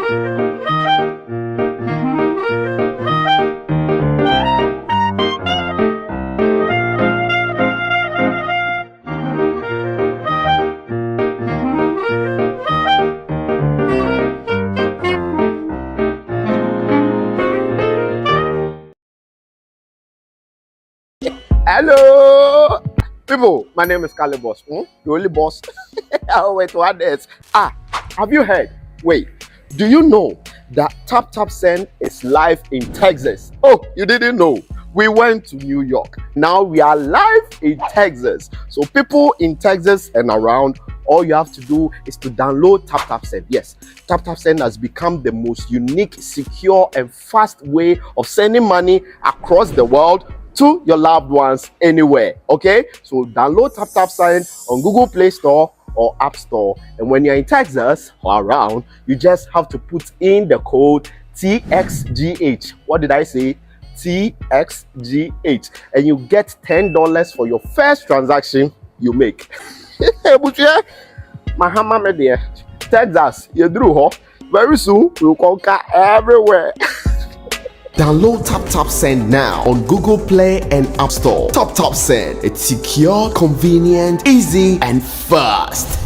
Hello, people. My name is Kale Boss. The only boss. Oh, wait, what is? Have you heard? Wait, do you know that Tap Tap Send is live in Texas? Oh, you didn't know? We went to New York. Now we are live in Texas. So people in Texas and around, all you have to do is to download Tap Tap Send. Yes, Tap Tap Send has become the most unique, secure, and fast way of sending money across the world to your loved ones anywhere. Okay, so download Tap Tap Send on Google Play Store or App Store, and when you're in Texas or around, you just have to put in the code TXGH. What did I say? TXGH, and you get $10 for your first transaction you make. Mahama media, Texas, you drew very soon we'll conquer everywhere. Download Tap Tap Send now on Google Play and App Store. Tap Tap Send, it's secure, convenient, easy, and fast.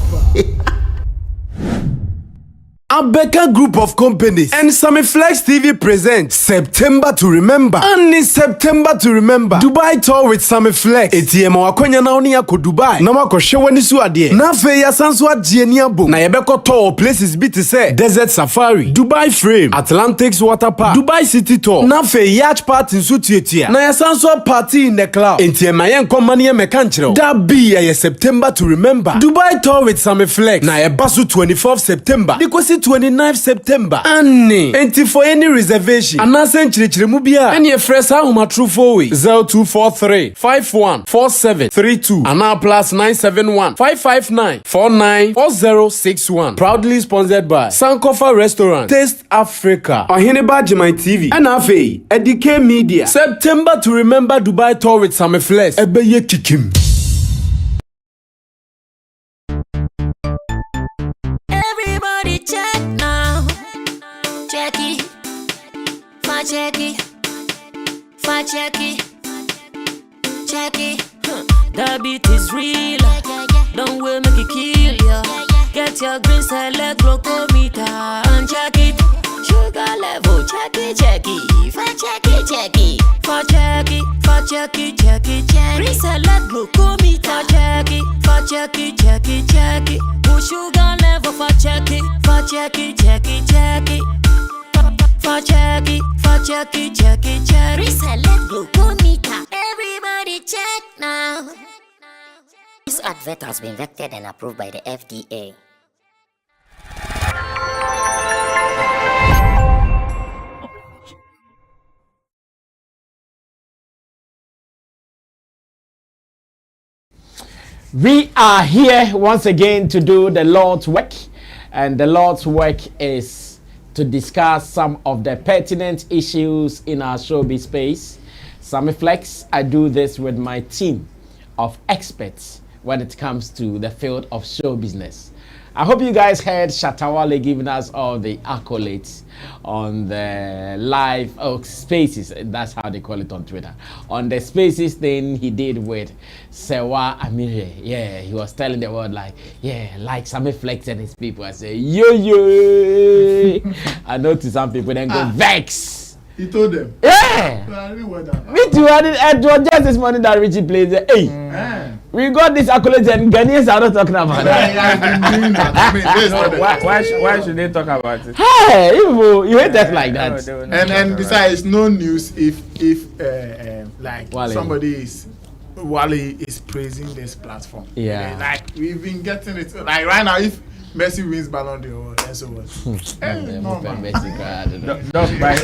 Abeka Group of Companies and Sammy Flex TV presents September to Remember. And in September to Remember, Dubai tour with Sammy Flex. ATM wakonya na oni yako Dubai. Na wako shewani su adie. Na fe ya sansu adie ni abo. Na yebeko tour places biti se Desert Safari, Dubai Frame, Atlantics Water Park, Dubai City Tour. Na fe yacht party nsu tietia. Na ya sansu party in the cloud. ATM ayen komani ya mekanchiro. Dabi ya September to Remember. Dubai tour with Sammy Flex. Na yebasu 24th September. Dikosi 29th September. Annie. Enti for any reservation. Anasen chirichirimu bia. Any fresa huma true for we. 0243 514732. Ana plus 971 559 49 4061. Proudly sponsored by Sankofa Restaurant, Taste Africa, Ohineba Jemai TV, and Afe, Edike Media. September to Remember Dubai tour with Sammy Flex. Ebeye kikim. Check it. That beat is real. Don't wait, make it kill ya. Get your green select glucometer and check it. Sugar level, check it. Check it. Green select glucometer. Check it. Push sugar level for check it. Check it. Reselect glucometer. Everybody check now. This advert has been vetted and approved by the FDA. We are here once again to do the Lord's work, and the Lord's work is to discuss some of the pertinent issues in our showbiz space. Sammy Flex, I do this with my team of experts when it comes to the field of show business. I hope you guys heard Shatta Wale giving us all the accolades on the live spaces. That's how they call it on Twitter. On the spaces thing he did with Serwaa Amihere. Yeah, he was telling the world like, yeah, like Sammy Flex and his people. I say, yo. I know to some people then go vex. He told them. Yeah. Me too. It was just this morning that Richie plays. Hey, we got this accolades and Ghanaians are not talking about it. Why should they talk about it? Hey, you hate that like that. And besides, no news if like Wale. somebody is Wale is praising this platform. Yeah. Like we've been getting it. Like right now, if Messi wins Ballon d'Or, and so what? No man. Don't buy.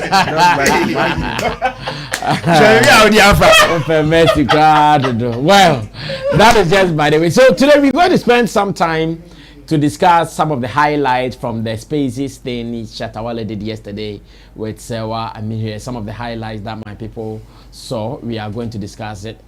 Well, that is just by the way. So today we're going to spend some time to discuss some of the highlights from the Spaces thing Shatta Wale did yesterday with Serwaa Amihere. Some of the highlights that my people saw, we are going to discuss it.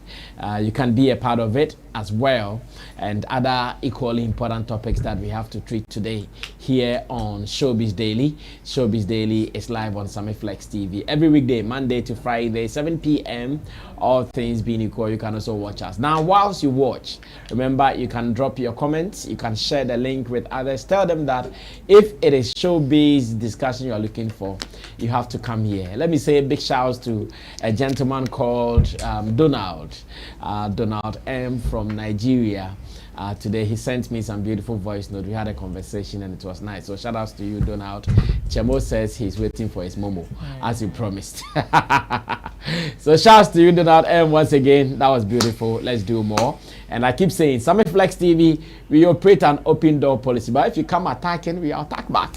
You can be a part of it as well, and other equally important topics that we have to treat today here on Showbiz Daily. Showbiz Daily is live on Sammy Flex TV every weekday, Monday to Friday, 7 p.m. All things being equal, you can also watch us. Now, whilst you watch, remember you can drop your comments, you can share the link with others. Tell them that if it is showbiz discussion you are looking for, you have to come here. Let me say a big shout out to a gentleman called Donald M from Nigeria. Today he sent me some beautiful voice note. We had a conversation and it was nice. So shout outs to you, Donald. Chemo says he's waiting for his momo, as he promised. So shout outs to you, Donald M, once again. That was beautiful. Let's do more. And I keep saying, Sammy Flex TV, we operate an open door policy. But if you come attacking, we attack back.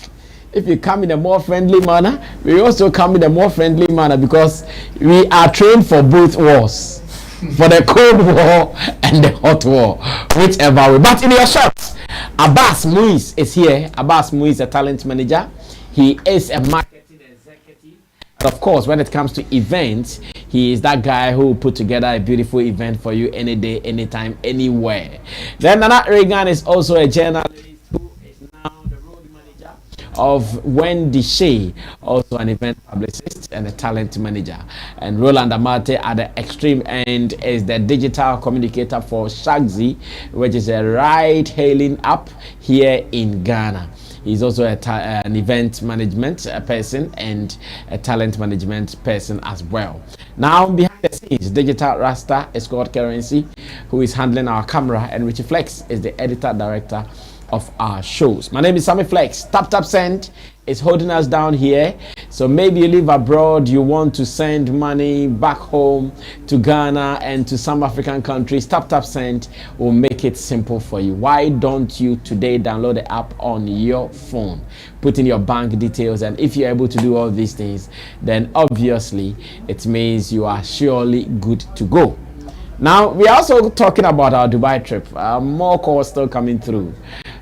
If you come in a more friendly manner, we also come in a more friendly manner, because we are trained for both wars. For the Cold War and the Hot War, whichever way. But in your shots, Abbas Muiz is here. Abbas Muiz is a talent manager. He is a marketing executive. And of course, when it comes to events, he is that guy who put together a beautiful event for you any day, anytime, anywhere. Then Nana Reagan is also a journalist who is now the road manager of Wendy Shea, also an event publicist and a talent manager. And Roland Amate at the extreme end is the digital communicator for Shagzy, which is a ride-hailing app here in Ghana. He's also an event management person and a talent management person as well. Now, behind the scenes, Digital Rasta is called Currency, who is handling our camera, and Richie Flex is the editor-director of our shows. My name is Sammy Flex. Tap Send is holding us down here. So maybe you live abroad, you want to send money back home to Ghana and to some African countries. Tap Send will make it simple for you. Why don't you today download the app on your phone, put in your bank details, and if you're able to do all these things, then obviously it means you are surely good to go. Now, we are also talking about our Dubai trip. More calls still coming through.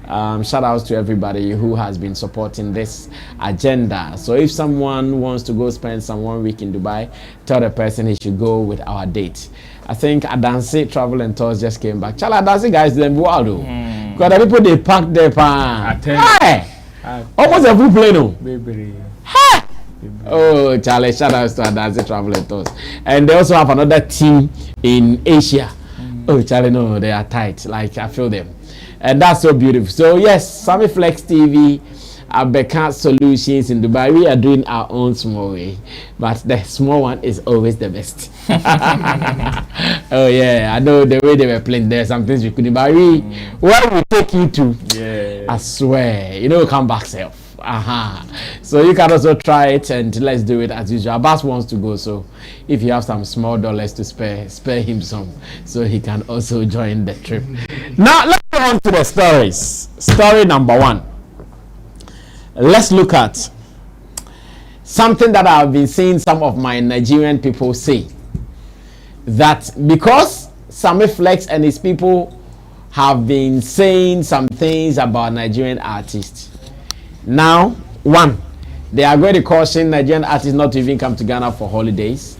Shout outs to everybody who has been supporting this agenda. So if someone wants to go spend some 1 week in Dubai, tell the person he should go with our date. I think Adansi Travel and Tours just came back. Chala Adansi guys, them wild. Because the people they packed their pan. Hey! Almost a full plane. Hey! Oh, Charlie, shout outs to Adansi Travel and Tours. And they also have another team in Asia. Oh, Charlie, no, they are tight. Like, I feel them. And that's so beautiful. So yes, Sammy Flex TV, Abeka Solutions in Dubai. We are doing our own small way, but the small one is always the best. Oh yeah, I know the way they were playing. There are some things we couldn't, but where we take you to, I swear, you know, come back self. So you can also try it, and let's do it as usual. Abbas wants to go, so if you have some small dollars to spare him some, so he can also join the trip. Now let's go on to the stories. Story number 1. Let's look at something that I've been seeing some of my Nigerian people say, that because Sammy Flex and his people have been saying some things about Nigerian artists. Now, 1, they are going to caution Nigerian artists not to even come to Ghana for holidays.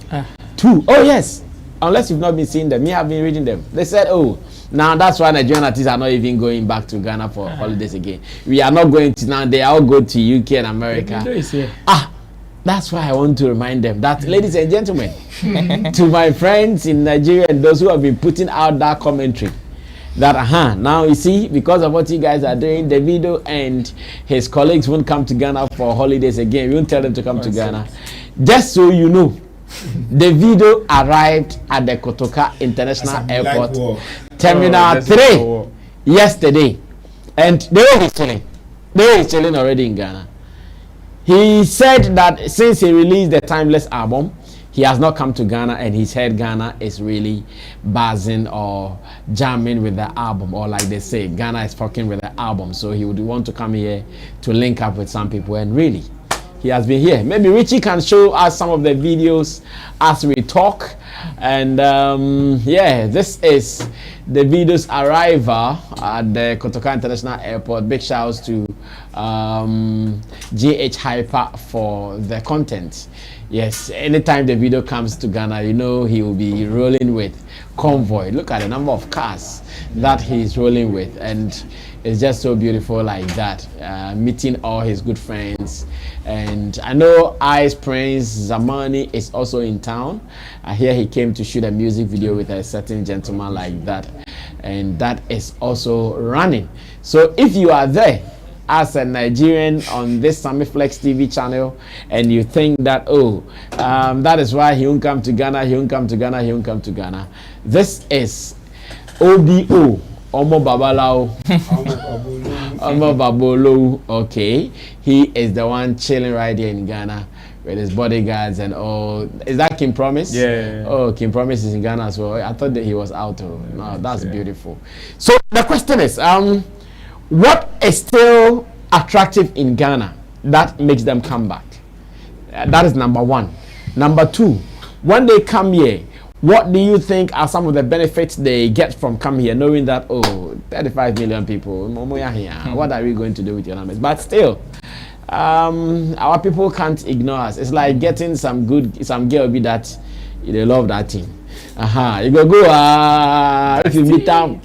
2, oh yes, unless you've not been seeing them. Me, I've been reading them. They said, oh, now that's why Nigerian artists are not even going back to Ghana for holidays again. We are not going to now. They all go to UK and America. That's why I want to remind them that, ladies and gentlemen, to my friends in Nigeria and those who have been putting out that commentary, that now you see, because of what you guys are doing, Davido and his colleagues won't come to Ghana for holidays again. We won't tell them to come to Ghana. Just so you know, Davido arrived at the Kotoka International Airport, Terminal 3 yesterday, and they were chilling. They were chilling already in Ghana. He said that since he released the Timeless album, he has not come to Ghana, and he's heard Ghana is really buzzing or jamming with the album, or like they say, Ghana is fucking with the album. So he would want to come here to link up with some people, and really, he has been here. Maybe Richie can show us some of the videos as we talk. And yeah, this is Davido's arrival at the Kotoka International Airport. Big shouts to GH Hyper for the content. Yes, anytime Davido comes to Ghana, you know he will be rolling with convoy. Look at the number of cars that he's rolling with, and it's just so beautiful like that. Meeting all his good friends, and I know Ice Prince Zamani is also in town. I hear he came to shoot a music video with a certain gentleman like that, and that is also running. So if you are there as a Nigerian on this Sammy Flex TV channel, and you think that that is why he won't come to Ghana, he won't come to Ghana, he won't come to Ghana, this is OBO. Omo Babalao. Omo Babolo. Okay. He is the one chilling right here in Ghana with his bodyguards and all. Is that King Promise? Yeah. Oh, King Promise is in Ghana as well. I thought that he was out. No, that's beautiful. So the question is, what is still attractive in Ghana that makes them come back? That is number one. Number two, when they come here, what do you think are some of the benefits they get from coming here, knowing that 35 million people, what are we going to do with your numbers? But still, our people can't ignore us. It's like getting some girl be that they love that thing. You go if you meet them.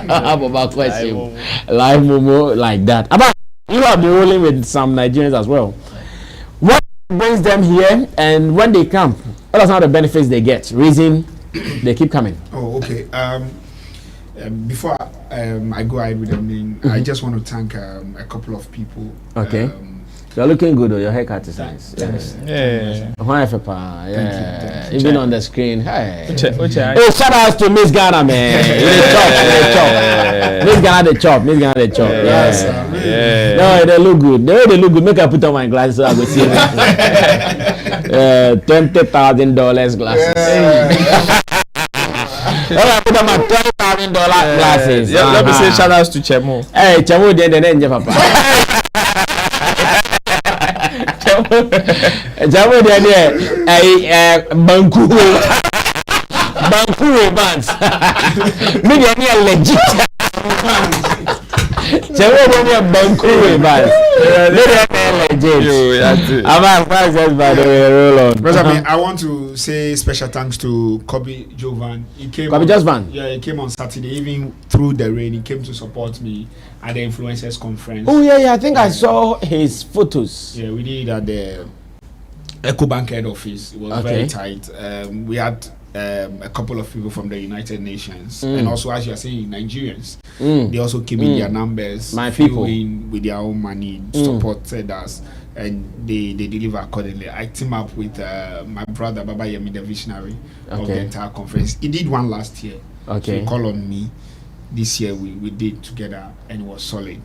About question, live Momo like that. About you have been rolling with some Nigerians as well. What brings them here, and when they come, what are some of the benefits they get? Reason they keep coming. Oh, okay. Before I go ahead with the name, I just want to thank a couple of people. Okay. You're looking good, or your haircut is nice. Thanks. Yeah. Yeah. Even on the screen. Hey. Hey, shout out to Miss Ghana, man. Miss Ghana the chop. Yeah. No, they look good. They look good. Make I put on my glasses so I go see them. $20,000 glasses. I put on my $20,000 glasses. Let me say shout outs to Chemo. Hey, Chemo, then papa. Chemo, then Bankuro bands. Me dey legit. Chemo dey Bankuro bands. Legit. I'm by the way, roll on. Because I want to say special thanks to Kobe Jovan. He came. Kobe Jovan. Yeah, he came on Saturday, even through the rain. He came to support me at the influencers conference. Oh yeah. I think I saw his photos. Yeah, we did at the EcoBank head office. It was very tight. We had a couple of people from the United Nations, and also, as you are saying, Nigerians. They also came in their numbers, my people, in with their own money, supported us, and they deliver accordingly. I team up with my brother Baba Yemi, the visionary of the entire conference. He did one last year. Okay. So call on me. This year we did together, and it was solid.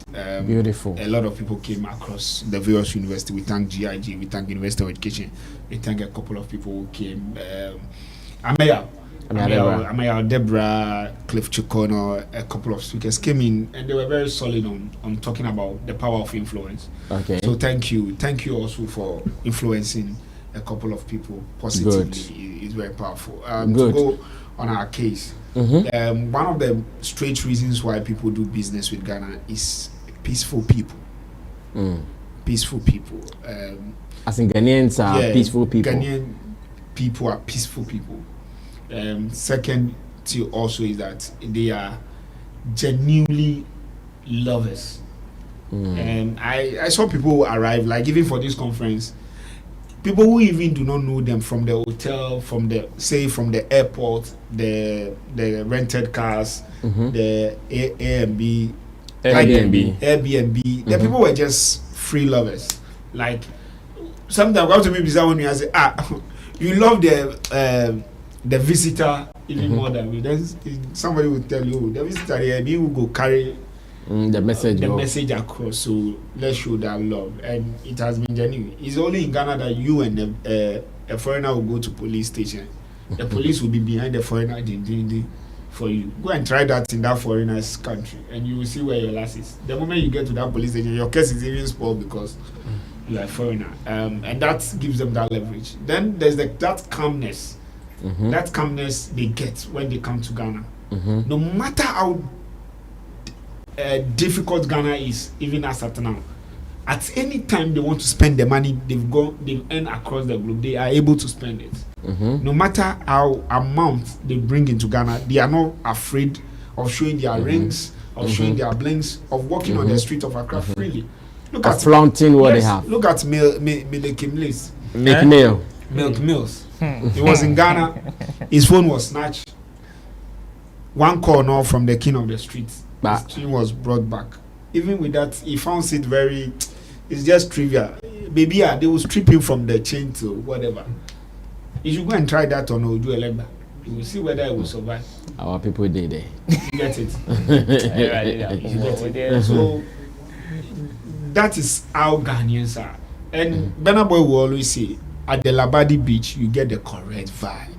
Beautiful. A lot of people came across the various universities. We thank GIG, we thank University of Education, we thank a couple of people who came. Amihere, Deborah, Cliff Chukono, a couple of speakers came in, and they were very solid on talking about the power of influence. Okay. So thank you also for influencing a couple of people positively. It's very powerful. To go on our case, one of the straight reasons why people do business with Ghana is peaceful people. Peaceful people. As in Ghanaians are peaceful people. Ghanaian people are peaceful people. Second to also is that they are genuinely lovers. And I saw people arrive, like even for this conference, people who even do not know them from the hotel, from the airport, the rented cars, the Airbnb. The people were just free lovers. Like sometimes come to me when you say, you love the visitor even more than me. Then somebody will tell you the visitor Airbnb will go carry the message across. So let's show that love, and it has been genuine. It's only in Ghana that you and a foreigner will go to police station. The police will be behind the foreigner for you. Go and try that in that foreigner's country, and you will see where your last is. The moment you get to that police station, your case is even spoiled because you are a foreigner, and that gives them that leverage. Then there's that calmness. That calmness they get when they come to Ghana. No matter how difficult Ghana is, even as at now, at any time they want to spend the money they've earned across the globe, they are able to spend it. No matter how amount they bring into Ghana, they are not afraid of showing their rings, of showing their blinks, of walking on the street of Accra freely. Look at flaunting what they have. Look at Milk Mills. Milk Mills. He was in Ghana. His phone was snatched. One call now from the king of the streets. His team was brought back. Even with that, he found it very. It's just trivial. Baby, they will strip him from the chain to whatever. You should go and try that on Oju Elegba. You will see whether it will survive. Our people did there. You get it. You get it. So that is how Ghanaians are. And Burna Boy will always say, at the Labadi beach, you get the correct vibe.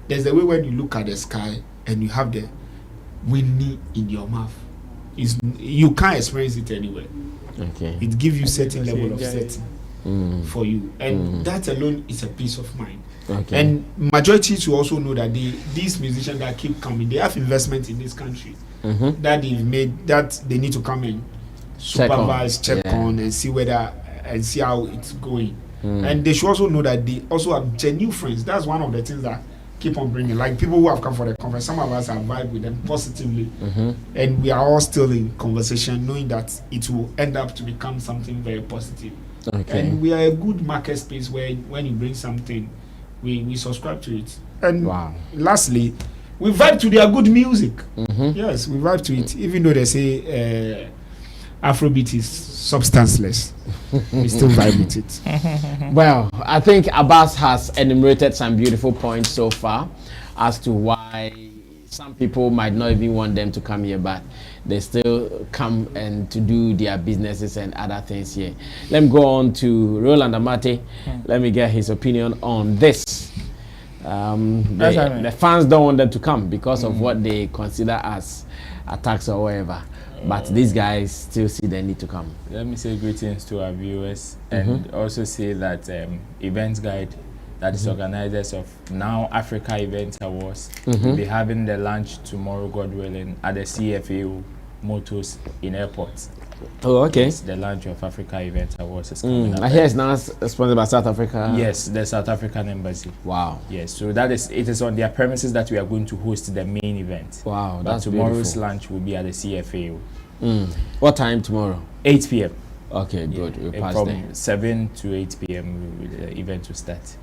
There's a way when you look at the sky and you have the windy in your mouth. You can't experience it anywhere. Okay. It gives you certain level of setting for you. And that alone is a peace of mind. Okay. And majority to also know that these musicians that keep coming, they have investment in this country that they've made, that they need to come and supervise, check on and see whether and see how it's going. And they should also know that they also have genuine friends. That's one of the things that keep on bringing, like people who have come for the conference. Some of us have vibed with them positively, and we are all still in conversation, knowing that it will end up to become something very positive. Okay. And we are a good market space where when you bring something, we subscribe to it. And lastly, we vibe to their good music. Yes, we vibe to it, even though they say Afrobeat is substanceless. We still vibe with it. Well, I think Abbas has enumerated some beautiful points so far as to why some people might not even want them to come here, but they still come and to do their businesses and other things here. Let me go on to Roland Amate. Let me get his opinion on this. The fans don't want them to come because of what they consider as attacks or whatever. But these guys still see the need to come. Let me say greetings to our viewers and also say that Events Guide, that is organizers of Now Africa Event Awards, will be having the launch tomorrow, God willing, at the CFAO Motors in airports. Oh, okay. Yes, the launch of Africa Event Awards is coming up. I hear it's now sponsored by South Africa. Yes, the South African Embassy. Wow. Yes, so it is on their premises that we are going to host the main event. Wow, but that's tomorrow's beautiful. launch will be at the CFAO. What time tomorrow? 8 p.m. Okay, good. We'll pass from there. 7 to 8 p.m. The event will start.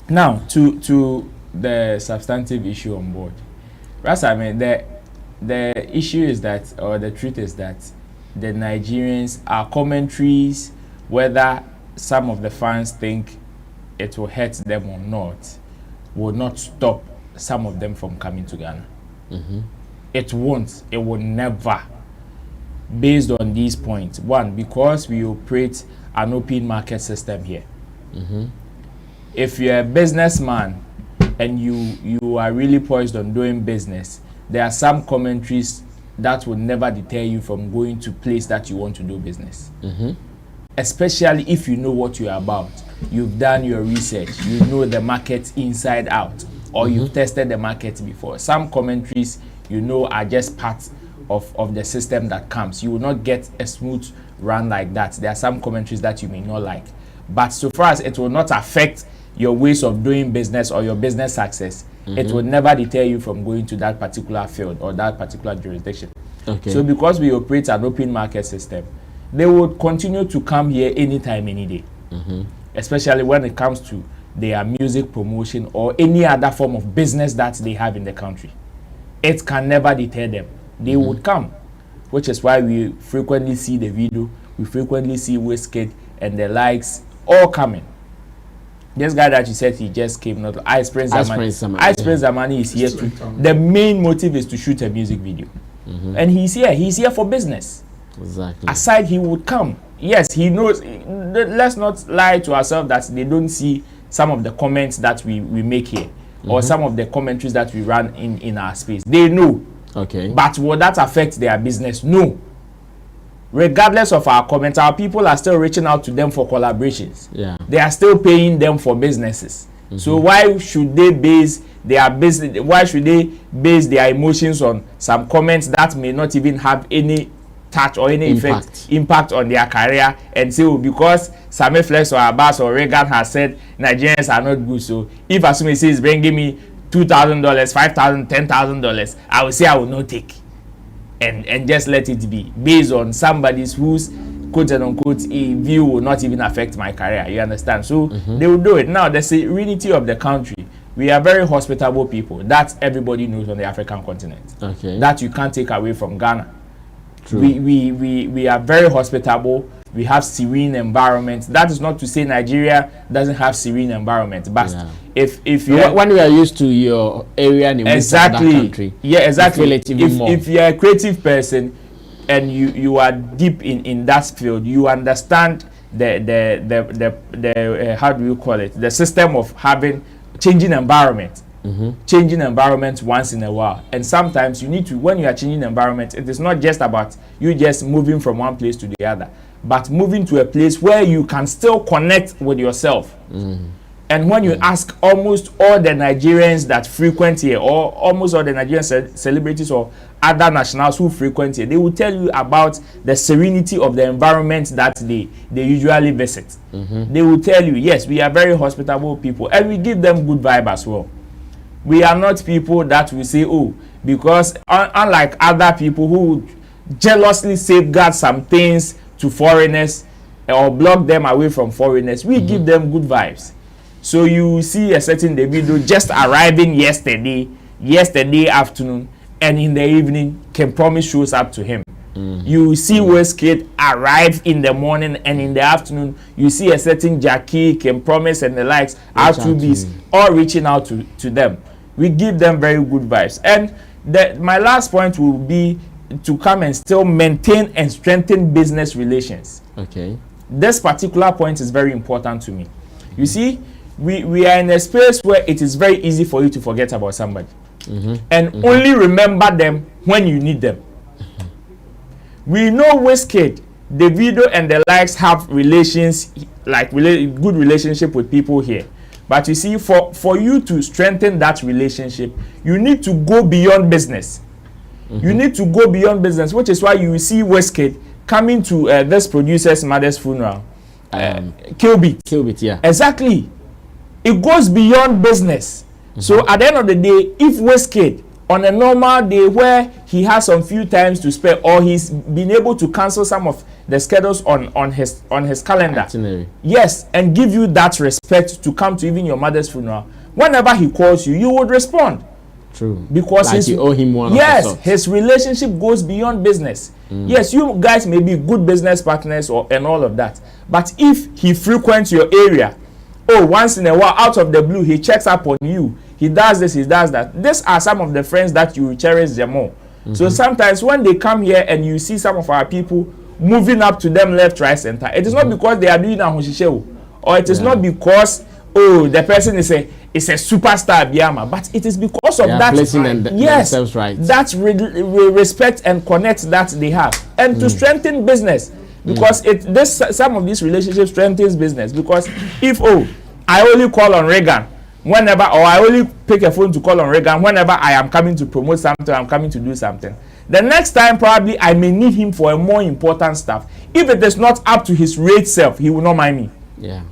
Now, to the substantive issue on board. Rasa, I mean, the issue is that, or the truth is that, the Nigerians, our commentaries, whether some of the fans think it will hurt them or not, will not stop some of them from coming to Ghana. It won't. It will never. Based on these points. One, because we operate an open market system here. If you're a businessman and you are really poised on doing business, there are some commentaries that will never deter you from going to place that you want to do business. Especially if you know what you're about. You've done your research. You know the market inside out. Or you've tested the market before. Some commentaries, you know, are just part of the system that comes. You will not get a smooth run like that. There are some commentaries that you may not like. But so far as it will not affect your ways of doing business or your business success, it will never deter you from going to that particular field or that particular jurisdiction. Okay. So because we operate an open market system, they would continue to come here anytime, any day. Especially when it comes to their music promotion or any other form of business that they have in the country. It can never deter them. They would come, which is why we frequently see the video, we frequently see Wizkid and the likes all coming. This guy that you said he just came, not Ice Prince Zamani is here to. The main motive is to shoot a music video, and he's here. He's here for business. Exactly. Aside, he would come. Yes, he knows. Let's not lie to ourselves that they don't see some of the comments that we make here, or some of the commentaries that we run in our space. They know. Okay. But will that affect their business? No. Regardless of our comments, our people are still reaching out to them for collaborations. Yeah. They are still paying them for businesses. So why should they base their emotions on some comments that may not even have any touch or any impact on their career, and say, oh, because Sammy Flex or Abbas or Reagan has said Nigerians are not good, so if Asumi says bringing me $2,000, $5,000, $10,000, I will say I will not take, and just let it be based on somebody's whose quote and unquote view will not even affect my career. You understand? So they will do it. Now the serenity of the country. We are very hospitable people. That everybody knows on the African continent. Okay. That you can't take away from Ghana. True. We are very hospitable. We have serene environment. That is not to say Nigeria doesn't have serene environment, but if you when you are used to your area in exactly that country, exactly. If you are a creative person and you are deep in that field, you understand the how do you call it, the system of having changing environment. Changing environment once in a while, and sometimes you need to, when you are changing environment, it is not just about you just moving from one place to the other, but moving to a place where you can still connect with yourself. And when you ask almost all the Nigerians that frequent here, or almost all the Nigerian celebrities or other nationals who frequent here, they will tell you about the serenity of the environment that they usually visit. They will tell you, yes, we are very hospitable people, and we give them good vibe as well. We are not people that will say, oh, because unlike other people who jealously safeguard some things to foreigners or block them away from foreigners, we give them good vibes. So you see a certain Davido just arriving yesterday afternoon, and in the evening Can Promise shows up to him. You see Wizkid arrive in the morning, and in the afternoon you see a certain Jackie, Can Promise and the likes, R2Bs, all reaching out to them. We give them very good vibes. And my last point will be to come and still maintain and strengthen business relations. Okay. This particular point is very important to me. You see, we are in a space where it is very easy for you to forget about somebody and only remember them when you need them. We know Wizkid, Davido and the likes have relations, like good relationship with people here. But you see, for you to strengthen that relationship, you need to go beyond business. You need to go beyond business, which is why you see Wizkid coming to this producer's mother's funeral. Killbeat, yeah. Exactly. It goes beyond business. So at the end of the day, if Wizkid on a normal day where he has some few times to spare, or he's been able to cancel some of the schedules on his calendar, itinerary. Yes, and give you that respect to come to even your mother's funeral, whenever he calls you, you would respond. True. Because like you owe him one. Yes, his relationship goes beyond business. Yes, you guys may be good business partners and all of that, but if he frequents your area, once in a while, out of the blue, he checks up on you, he does this, he does that. These are some of the friends that you cherish them more. So sometimes when they come here and you see some of our people moving up to them left, right, center, it is not because they are doing a hoshishewu, or it is not because the person is a superstar Biama, but it is because of that that respect and connect that they have, and to strengthen business, because some of these relationships strengthens business. Because if I only call on Reagan whenever, or I only pick a phone to call on Reagan whenever I am coming to promote something, I'm coming to do something, the next time probably I may need him for a more important stuff. If it is not up to his rate self, he will not mind me. Yeah,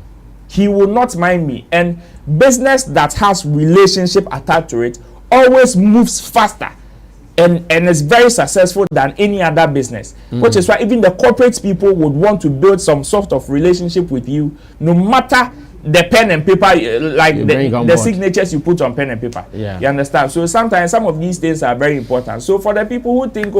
he will not mind me. And business that has relationship attached to it always moves faster and is very successful than any other business, which is why even the corporate people would want to build some sort of relationship with you, no matter the pen and paper, like the signatures you put on pen and paper. You understand? So sometimes some of these things are very important. So for the people who think,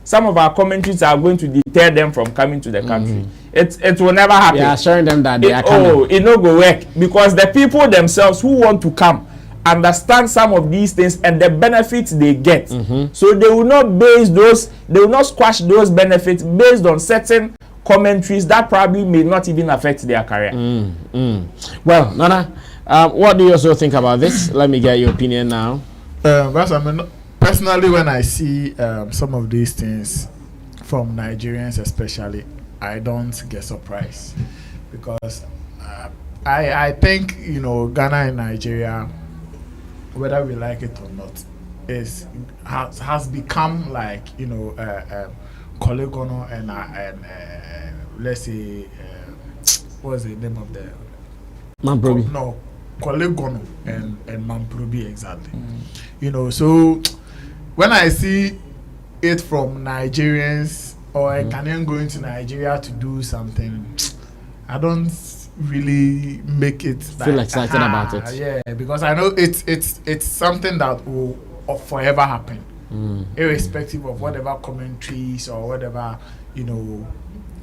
some of our commentaries are going to deter them from coming to the country, it will never happen. Yeah, assuring them that they are coming. It no go work, because the people themselves who want to come understand some of these things and the benefits they get. So they will not squash those benefits based on certain commentaries that probably may not even affect their career. Well, Nana, what do you also think about this? Let me get your opinion now. Personally, when I see some of these things from Nigerians especially, I don't get surprised, because I think Ghana and Nigeria, whether we like it or not, has become like Kolegono and let's say what's the name of the Mamprobi? No, Kolegono and Mamprobi exactly. So when I see it from Nigerians or a Ghanaian going to Nigeria to do something, I don't really make it feel excited about it. Yeah, because I know it's something that will forever happen, irrespective of whatever commentaries or whatever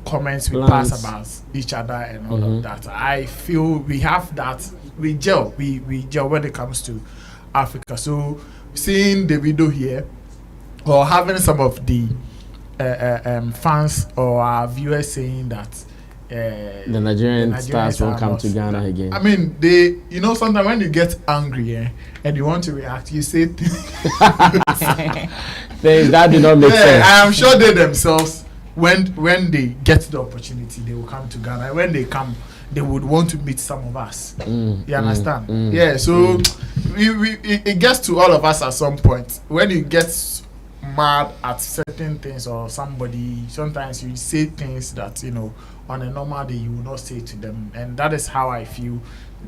comments we pass about each other and all of that. I feel we have that. We gel when it comes to Africa. So seeing Davido here, or having some of the fans or our viewers saying that the Nigerian stars won't come to Ghana again. I mean, sometimes when you get angry and you want to react, you say things that do not make sense. I am sure they themselves, when they get the opportunity, they will come to Ghana. When they come, they would want to meet some of us. You understand? Yeah. So it gets to all of us at some point. When you get mad at certain things or somebody, sometimes you say things that on a normal day you will not say to them, and that is how I feel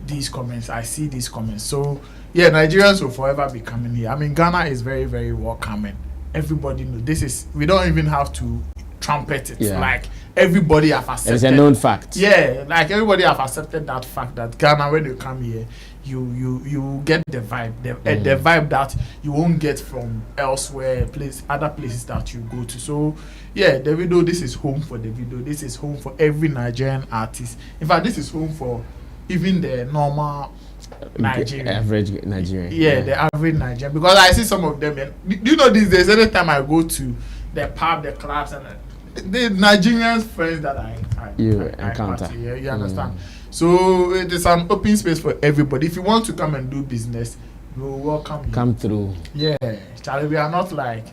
these comments. I see these comments. So yeah, Nigerians will forever be coming here. I mean, Ghana is very, very welcoming. Everybody knows this is. We don't even have to trumpet it. Yeah. Like everybody have accepted. It's a known fact. Yeah, like everybody have accepted that fact that Ghana, when you come here, you get the vibe, the vibe that you won't get from elsewhere, other places that you go to. So yeah, Davido, this is home for Davido. This is home for every Nigerian artist. In fact, this is home for even the normal Nigerian, average Nigerian. Yeah, the average Nigerian. Because I see some of them. And do you know these days? Anytime I go to the pub, the clubs, and the Nigerian friends that I encounter. Party, you understand? So it is an open space for everybody. If you want to come and do business, we will welcome you. Come through. Yeah, Charlie, we are not like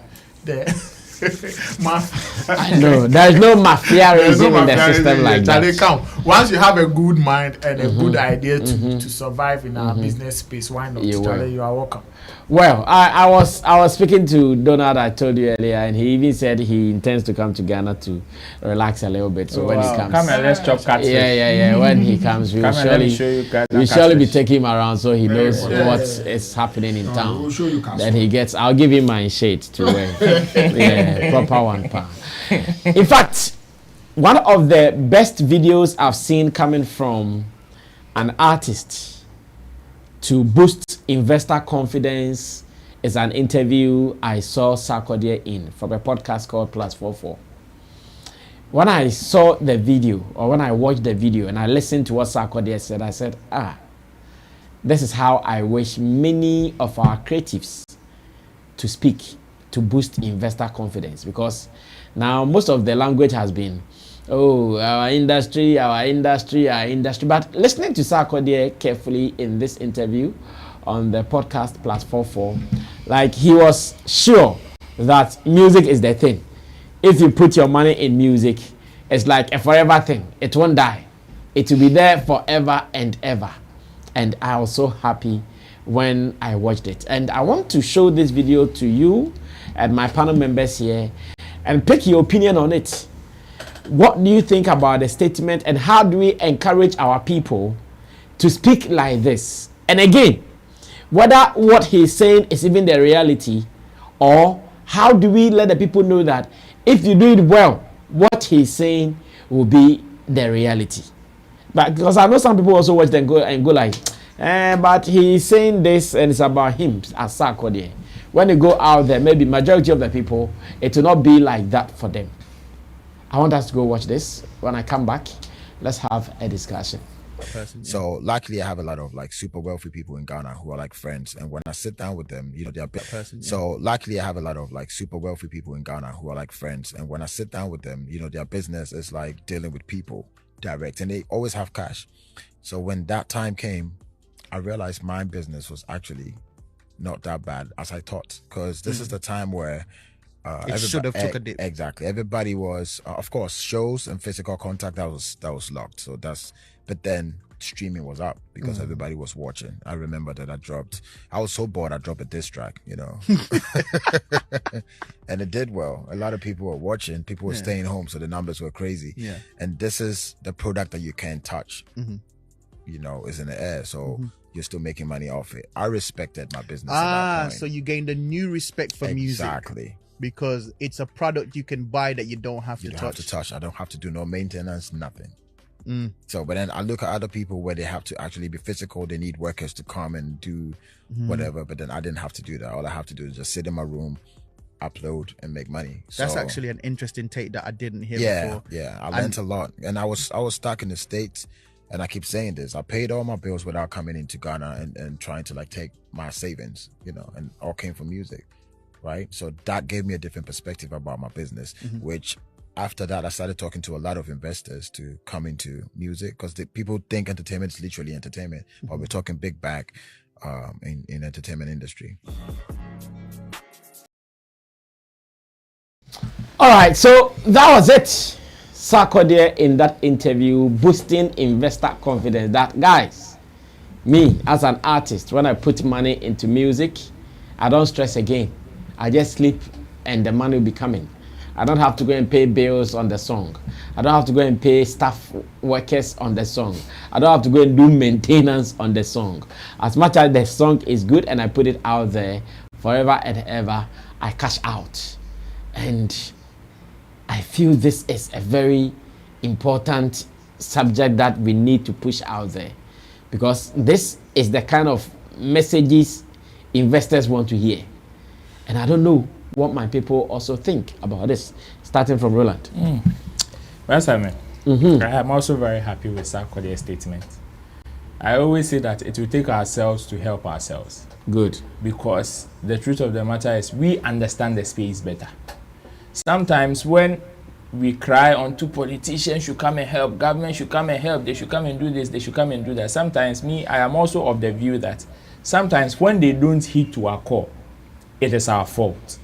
the I know there's no mafiaism in the system like Charlie, that. come. Once you have a good mind and a good idea to survive in our business space, why not? Charlie, you are welcome. Well, I was speaking to Donald, I told you earlier, and he even said he intends to come to Ghana to relax a little bit. So when he comes, come and let's chop catfish. Yeah. When he comes, we'll surely be taking him around so he knows what is happening in town. We'll show you Then I'll give him my shade to wear. Yeah, proper one. In fact, one of the best videos I've seen coming from an artist to boost investor confidence is an interview I saw Sarkodie in from a podcast called +44. When I saw the video, or when I watched the video and I listened to what Sarkodie said, I said, this is how I wish many of our creatives to speak to boost investor confidence, because now most of the language has been, our industry. But listening to Sarkodie carefully in this interview on the podcast +44, like he was sure that music is the thing. If you put your money in music, it's like a forever thing. It won't die. It will be there forever and ever. And I was so happy when I watched it. And I want to show this video to you and my panel members here and pick your opinion on it. What do you think about the statement, and how do we encourage our people to speak like this? And again, whether what he's saying is even the reality, or how do we let the people know that if you do it well, what he's saying will be the reality? But because I know some people also watch and go like, but he's saying this and it's about him as Sarkodie. When you go out there, maybe majority of the people, it will not be like that for them. I want us to go watch this. When I come back, let's have a discussion. So luckily I have a lot of like super wealthy people in Ghana who are like friends, and when I sit down with them, they're so luckily I have a lot of like super wealthy people in Ghana who are like friends, and when I sit down with them, their business is like dealing with people direct, and they always have cash. So when that time came, I realized my business was actually not that bad as I thought, because this is the time where It should have took a dip. Exactly. Everybody was, of course, shows and physical contact that was locked. So but then streaming was up because everybody was watching. I remember that I was so bored I dropped a diss track, and it did well. A lot of people were watching. People were staying home, so the numbers were crazy. Yeah. And this is the product that you can't touch. Is in the air. So you're still making money off it. I respected my business. At that point. So you gained a new respect for music. Exactly. Because it's a product you can buy that you don't have to touch. I don't have to do no maintenance, nothing. So, but then I look at other people where they have to actually be physical. They need workers to come and do whatever. But then I didn't have to do that. All I have to do is just sit in my room, upload, and make money. That's actually an interesting take that I didn't hear before. Yeah, I learned a lot. And I was stuck in the States. And I keep saying this. I paid all my bills without coming into Ghana and trying to take my savings, and all came from music. Right. So that gave me a different perspective about my business, which after that, I started talking to a lot of investors to come into music because people think entertainment is literally entertainment, but we're talking big bag in entertainment industry. All right. So that was it. Sarkodie in that interview boosting investor confidence that, guys, me as an artist, when I put money into music, I don't stress again. I just sleep and the money will be coming. I don't have to go and pay bills on the song. I don't have to go and pay staff workers on the song. I don't have to go and do maintenance on the song. As much as the song is good and I put it out there, forever and ever, I cash out. And I feel this is a very important subject that we need to push out there, because this is the kind of messages investors want to hear. And I don't know what my people also think about this, starting from Roland. Well, Sammy, I am also very happy with Sarkodie's statement. I always say that it will take ourselves to help ourselves. Good. Because the truth of the matter is we understand the space better. Sometimes when we cry onto politicians should come and help, government should come and help, they should come and do this, they should come and do that. Sometimes I am also of the view that sometimes when they don't hit to our core, it is our fault.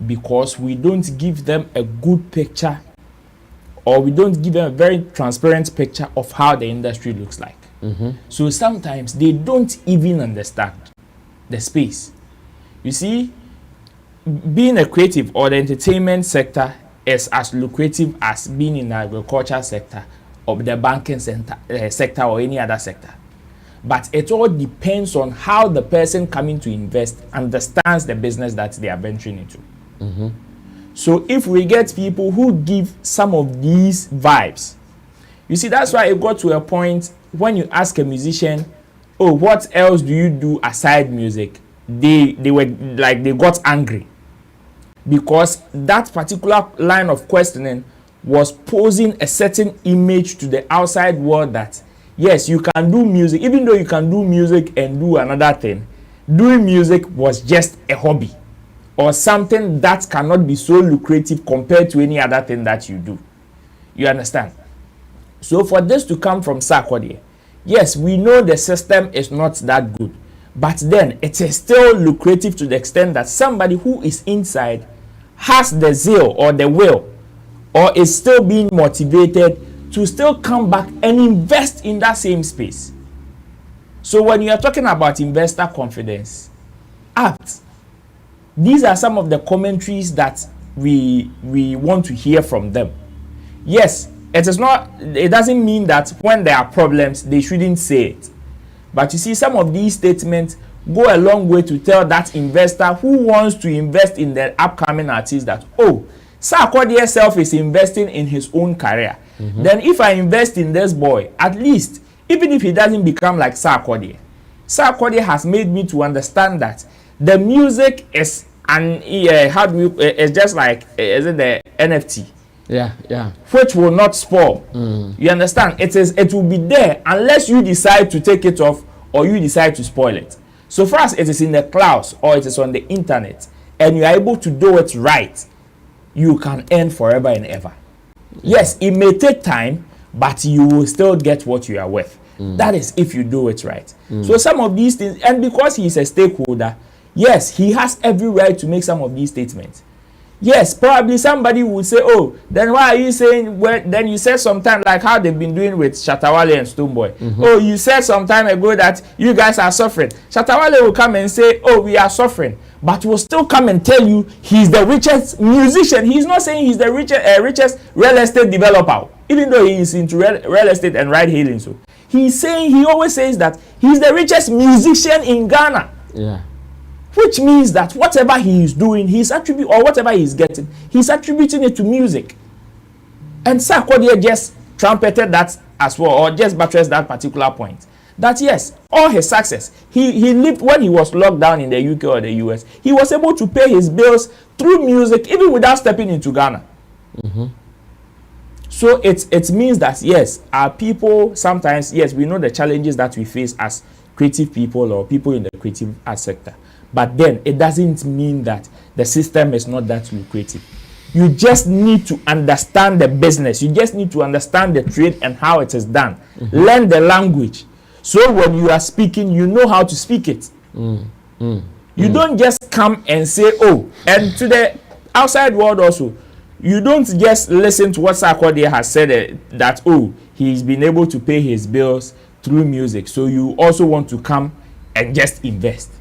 Because we don't give them a good picture, or we don't give them a very transparent picture of how the industry looks like. So sometimes they don't even understand the space. You see, being a creative or the entertainment sector is as lucrative as being in the agriculture sector or the banking sector or any other sector. But it all depends on how the person coming to invest understands the business that they are venturing into. So if we get people who give some of these vibes, you see, that's why it got to a point when you ask a musician, oh, what else do you do aside music? They were like, they got angry, because that particular line of questioning was posing a certain image to the outside world that yes, you can do music. Even though you can do music and do another thing, doing music was just a hobby or something that cannot be so lucrative compared to any other thing that you do. You understand? So for this to come from Sarkodie, yes, we know the system is not that good, but then it is still lucrative to the extent that somebody who is inside has the zeal or the will, or is still being motivated to still come back and invest in that same space. So when you are talking about investor confidence, these are some of the commentaries that we want to hear from them. Yes, it doesn't mean that when there are problems, they shouldn't say it. But you see, some of these statements go a long way to tell that investor who wants to invest in the upcoming artist that, oh, Sarkodie self is investing in his own career. Then if I invest in this boy, at least, even if he doesn't become like Sarkodie has made me to understand that the music is it's just like is it the NFT? Yeah. Which will not spoil. You understand? It will be there unless you decide to take it off or you decide to spoil it. So for us, it is in the clouds or it is on the internet, and you are able to do it right, you can earn forever and ever. Yes, it may take time, but you will still get what you are worth. That is if you do it right. So some of these things, and because he is a stakeholder, yes, he has every right to make some of these statements. Yes, probably somebody would say, oh, then why are you saying, well, then you said sometime like how they've been doing with Shatta, Wale and Stonebwoy. Oh, you said some time ago that you guys are suffering. Shatta, Wale will come and say, oh, we are suffering. But will still come and tell you he's the richest musician. He's not saying he's the richest real estate developer, even though he is into real estate and ride hailing. So he's saying, he always says that he's the richest musician in Ghana. Yeah. Which means that whatever he is doing, or whatever he's getting, he's attributing it to music. And Sarkodie just trumpeted that as well, or just buttressed that particular point. That yes, all his success, he lived when he was locked down in the UK or the US, he was able to pay his bills through music, even without stepping into Ghana. So it means that yes, our people sometimes, yes, we know the challenges that we face as creative people or people in the creative art sector. But then it doesn't mean that the system is not that lucrative. You just need to understand the business. You just need to understand the trade and how it is done. Learn the language. So when you are speaking, you know how to speak it. You don't just come and say, oh, and to the outside world also, you don't just listen to what Sarkodie has said that, oh, he's been able to pay his bills through music. So you also want to come and just invest.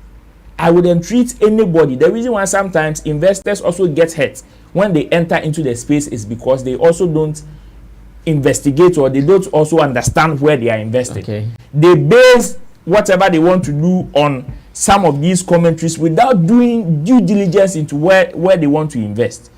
I wouldn't treat anybody. The reason why sometimes investors also get hurt when they enter into the space is because they also don't investigate, or they don't also understand where they are investing. Okay. They base whatever they want to do on some of these commentaries without doing due diligence into where they want to invest.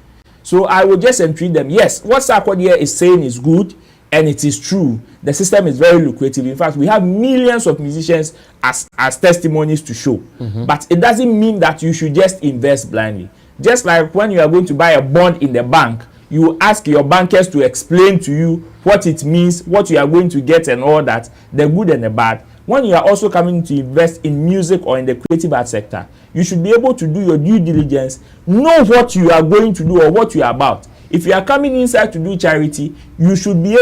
So I will just entreat them. Yes, what Sarkodie is saying is good. And it is true. The system is very lucrative. In fact, we have millions of musicians as testimonies to show. But it doesn't mean that you should just invest blindly. Just like when you are going to buy a bond in the bank, you ask your bankers to explain to you what it means, what you are going to get and all that, the good and the bad. When you are also coming to invest in music or in the creative art sector, you should be able to do your due diligence, know what you are going to do or what you are about. If you are coming inside to do charity, they should be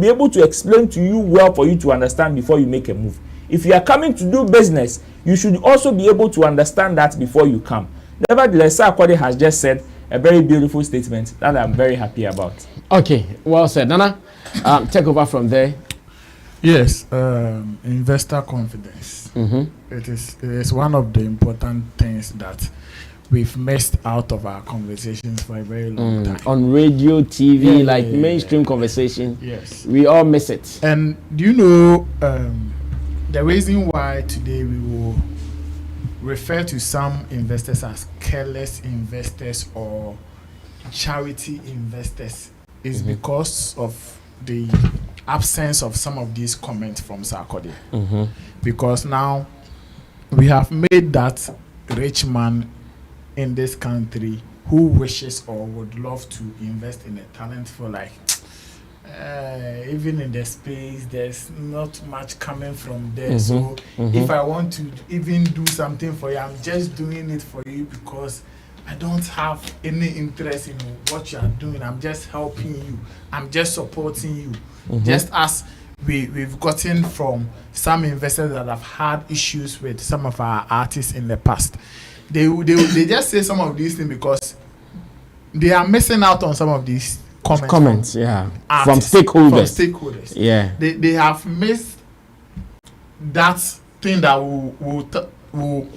able to explain to you well for you to understand before you make a move. If you are coming to do business, you should also be able to understand that before you come. Nevertheless, Sarkodie has just said a very beautiful statement that I'm very happy about. Okay, well said. Nana, take over from there. Yes, investor confidence. It is one of the important things that we've missed out of our conversations for a very long time. On radio, TV, mainstream conversation. Yes. We all miss it. And do you know the reason why today we will refer to some investors as careless investors or charity investors is because of the absence of some of these comments from Sarkodie. Because now we have made that rich man in this country who wishes or would love to invest in a talent for even in the space there's not much coming from there. So if I want to even do something for you, I'm just doing it for you because I don't have any interest in what you are doing. I'm just helping you. I'm just supporting you. Just as we've gotten from some investors that have had issues with some of our artists in the past. They just say some of these things because they are missing out on some of these comments yeah, artists, from stakeholders. Yeah, they have missed that thing that will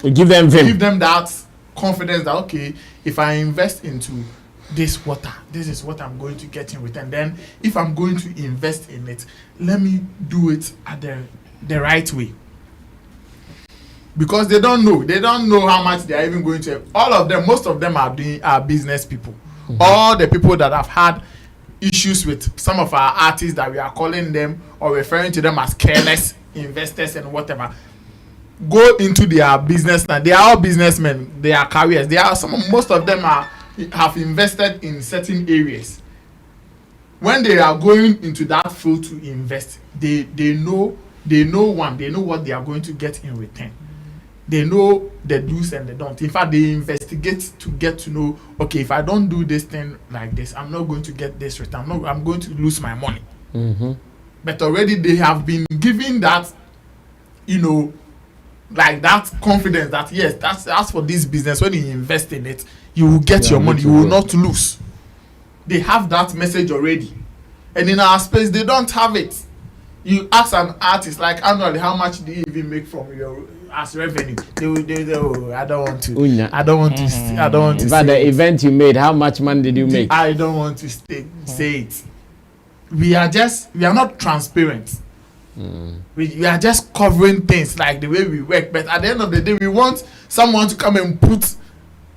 give them that confidence that okay, if I invest into this water, this is what I'm going to get in return. Then if I'm going to invest in it, let me do it at the right way. Because they don't know how much they are even going to. All of them, most of them are business people. All the people that have had issues with some of our artists that we are calling them or referring to them as careless investors and whatever, go into their business now. They are all businessmen. They are careers. Most of them have invested in certain areas. When they are going into that field to invest, they know what they are going to get in return. They know the do's and the don'ts. In fact, they investigate to get to know, okay, if I don't do this thing like this, I'm not going to get this return. I'm going to lose my money. But already they have been given that, that confidence that yes, that's for this business. When you invest in it, you will get your money, you will go. not lose. They have that message already. And in our space, they don't have it. You ask an artist, like annually, how much do you even make from your as revenue? They will oh, I don't want to. Unya. I don't want to. I don't want to. But say the it. event you made, how much money did you make? I don't want to say it. We are not transparent. We are just covering things like the way we work. But at the end of the day, we want someone to come and put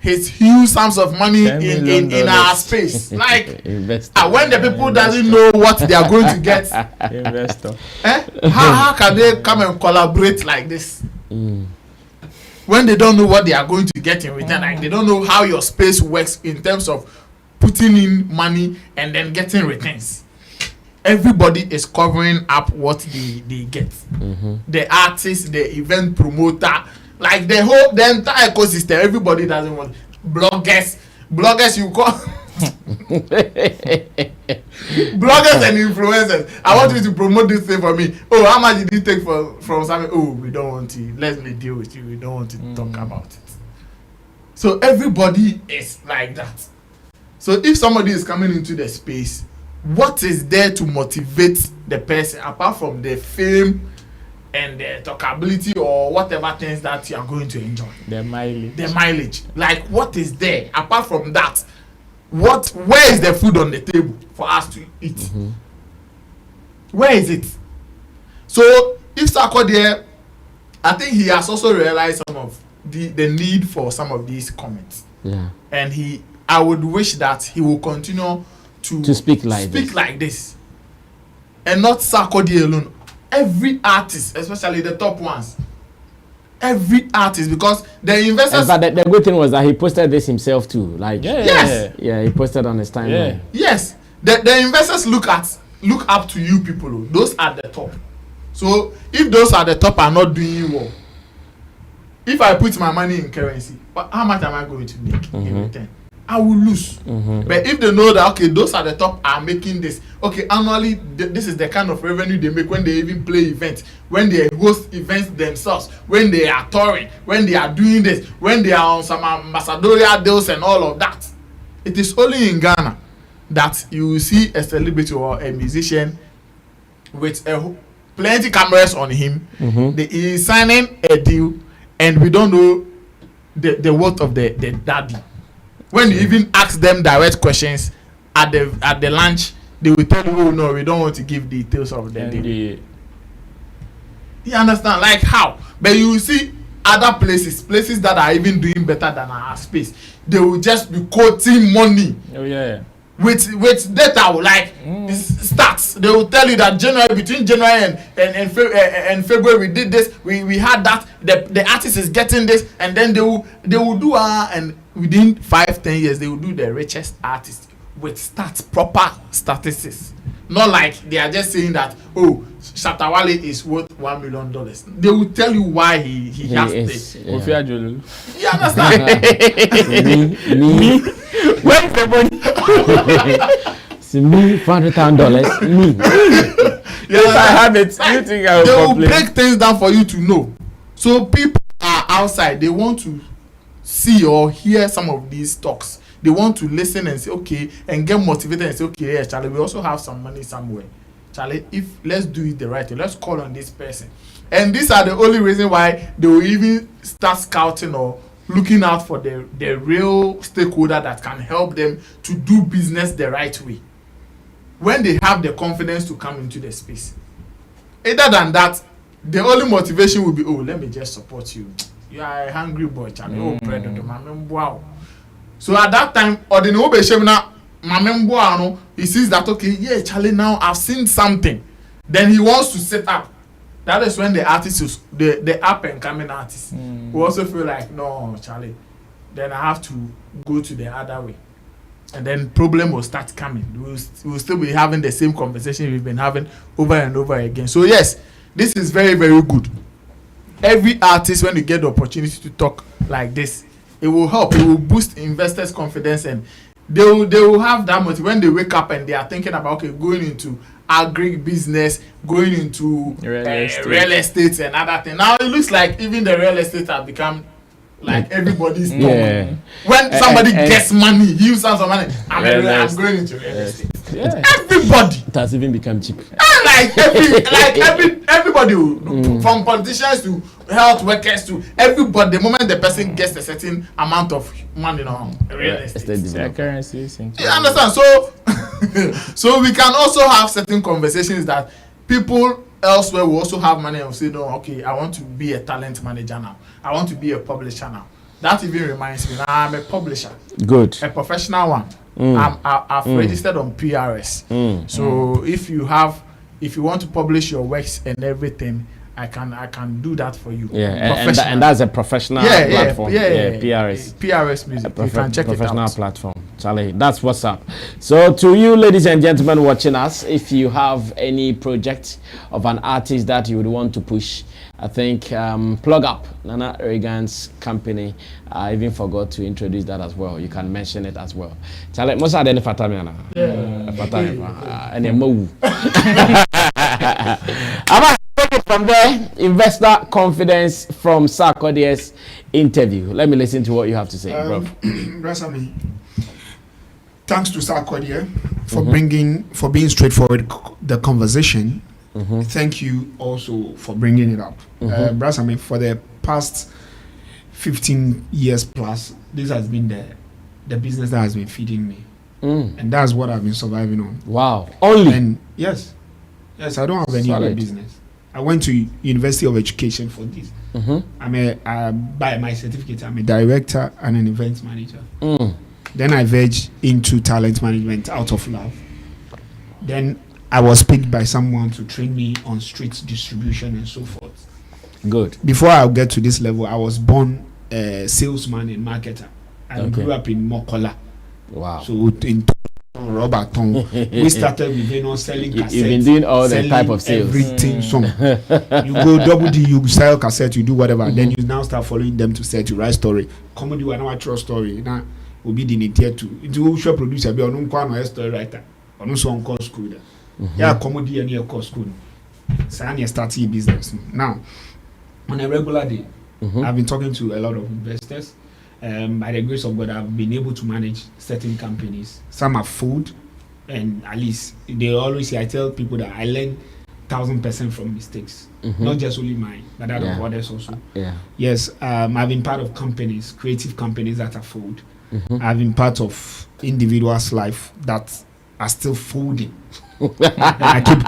his huge sums of money in our space. Like when the people doesn't know what they are going to get, Investor. how can they come and collaborate like this? When they don't know what they are going to get in return, like they don't know how your space works in terms of putting in money and then getting returns. Everybody is covering up what they get. The artist, the event promoter, like the entire ecosystem. Everybody doesn't want bloggers you call bloggers and influencers. I want you to promote this thing for me. Oh, how much did you take from Sammy? Oh, we don't want to. Let me deal with you. We don't want to talk about it. So everybody is like that. So if somebody is coming into the space, what is there to motivate the person apart from the fame and the talkability or whatever things that you are going to enjoy? The mileage. Like, what is there apart from that? Where is the food on the table for us to eat? Where is it? So if Sarkodie, I think he has also realized some of the need for some of these comments. Yeah. And I would wish that he will continue to speak like this. And not Sarkodie alone. Every artist, especially the top ones. Every artist, because the investors. But the good thing was that he posted this himself too. Like yes, he posted on his timeline. Yes, the investors look up to you people. Those at the top. So if those at the top are not doing well, if I put my money in currency, how much am I going to make in return? I will lose. But if they know that, okay, those at the top are making this, okay, annually, this is the kind of revenue they make when they even play events, when they host events themselves, when they are touring, when they are doing this, when they are on some ambassadorial deals and all of that. It is only in Ghana that you will see a celebrity or a musician with plenty cameras on him. He is signing a deal, and we don't know the worth of the daddy. When you even ask them direct questions at the lunch, they will tell you, oh no, we don't want to give details of the deal. You understand? Like how? But you will see other places that are even doing better than our space. They will just be quoting money. Oh yeah. With data like stats. They will tell you that between January and February we did this, we had that, the artist is getting this, and then they will do and within 5-10 years they will do the richest artist with stats, proper statistics. Not like they are just saying that, oh, Shatta Wale is worth $1 million. They will tell you why he has this. You understand? Me. Where's the money? See me, $400,000. Me. Yes, I have it. You think I will They will complain? break things down for you to know. So people are outside. They want to see or hear some of these talks. They want to listen and say, okay, and get motivated and say, okay, yeah, Charlie, we also have some money somewhere. Charlie, let's do it the right way. Let's call on this person. And these are the only reason why they will even start scouting or looking out for the real stakeholder that can help them to do business the right way. When they have the confidence to come into the space. Other than that, the only motivation will be, oh, let me just support you. You are a hungry boy, Charlie. Oh, bread on the man. Wow. So at that time, or the no be shame na mamembo, he sees that, okay, yeah, Charlie, now I've seen something. Then he wants to set up. That is when the artist, the up and coming artist, will also feel like, no, Charlie, then I have to go to the other way. And then problem will start coming. We'll still be having the same conversation we've been having over and over again. So yes, this is very, very good. Every artist, when you get the opportunity to talk like this, it will help. It will boost investors' confidence, and they will have that motive when they wake up and they are thinking about, okay, going into agri-business, going into real estate and other things. Now it looks like even the real estate have become Like everybody's talk. Yeah. When somebody gets money, he uses some money. I'm going into real estate. Yeah. Everybody. It has even become cheap. Everybody from politicians to health workers to everybody. The moment the person gets a certain amount of money on real estate, currencies. you understand? So we can also have certain conversations that people elsewhere will also have money and say, no, okay, I want to be a talent manager now. I want to be a publisher now. That even reminds me, now I'm a publisher. Good. A professional one. I've registered on PRS. So if you want to publish your works and everything, I can do that for you. Yeah, and that's a professional platform. PRS. PRS Music. You can check it out. Professional platform. Charlie, that's what's up. So to you, ladies and gentlemen watching us, if you have any project of an artist that you would want to push, I think plug up Nana Reagan's company. I even forgot to introduce that as well. You can mention it as well. Charlie, most of the Fatamiana. And a move. From there, investor confidence from Sarkodie's interview. Let me listen to what you have to say, bro. Sammy, thanks to Sarkodie for being straightforward the conversation. Thank you also for bringing it up. Sammy, for the past 15 years plus, this has been the business that has been feeding me, and that's what I've been surviving on. Wow, only? And yes, I don't have any other business. I went to University of Education for this. By my certificate, I'm a director and an event manager. Then I verged into talent management out of love. Then I was picked by someone to train me on street distribution and so forth. Good. Before I get to this level, I was born a salesman and marketer. I grew up in Mokola. Wow. So in Robert Tom, we started with selling cassettes. You've been doing all the type of sales. Everything song. You go double D, you sell cassette, you do whatever. Then you now start following them to say to write story. Comedy one hour true story. Now will be the near to. Into show producer be on one story writer. On one course school. Yeah, comedy and your course school. So I'm starting business now. On a regular day, I've been talking to a lot of investors. By the grace of God, I've been able to manage certain companies. Some are food, and at least they always say, I tell people that I learn 1,000% from mistakes, not just only mine, but that of others also. Yes, I've been part of companies, creative companies that are food. I've been part of individuals' life that are still folding. I keep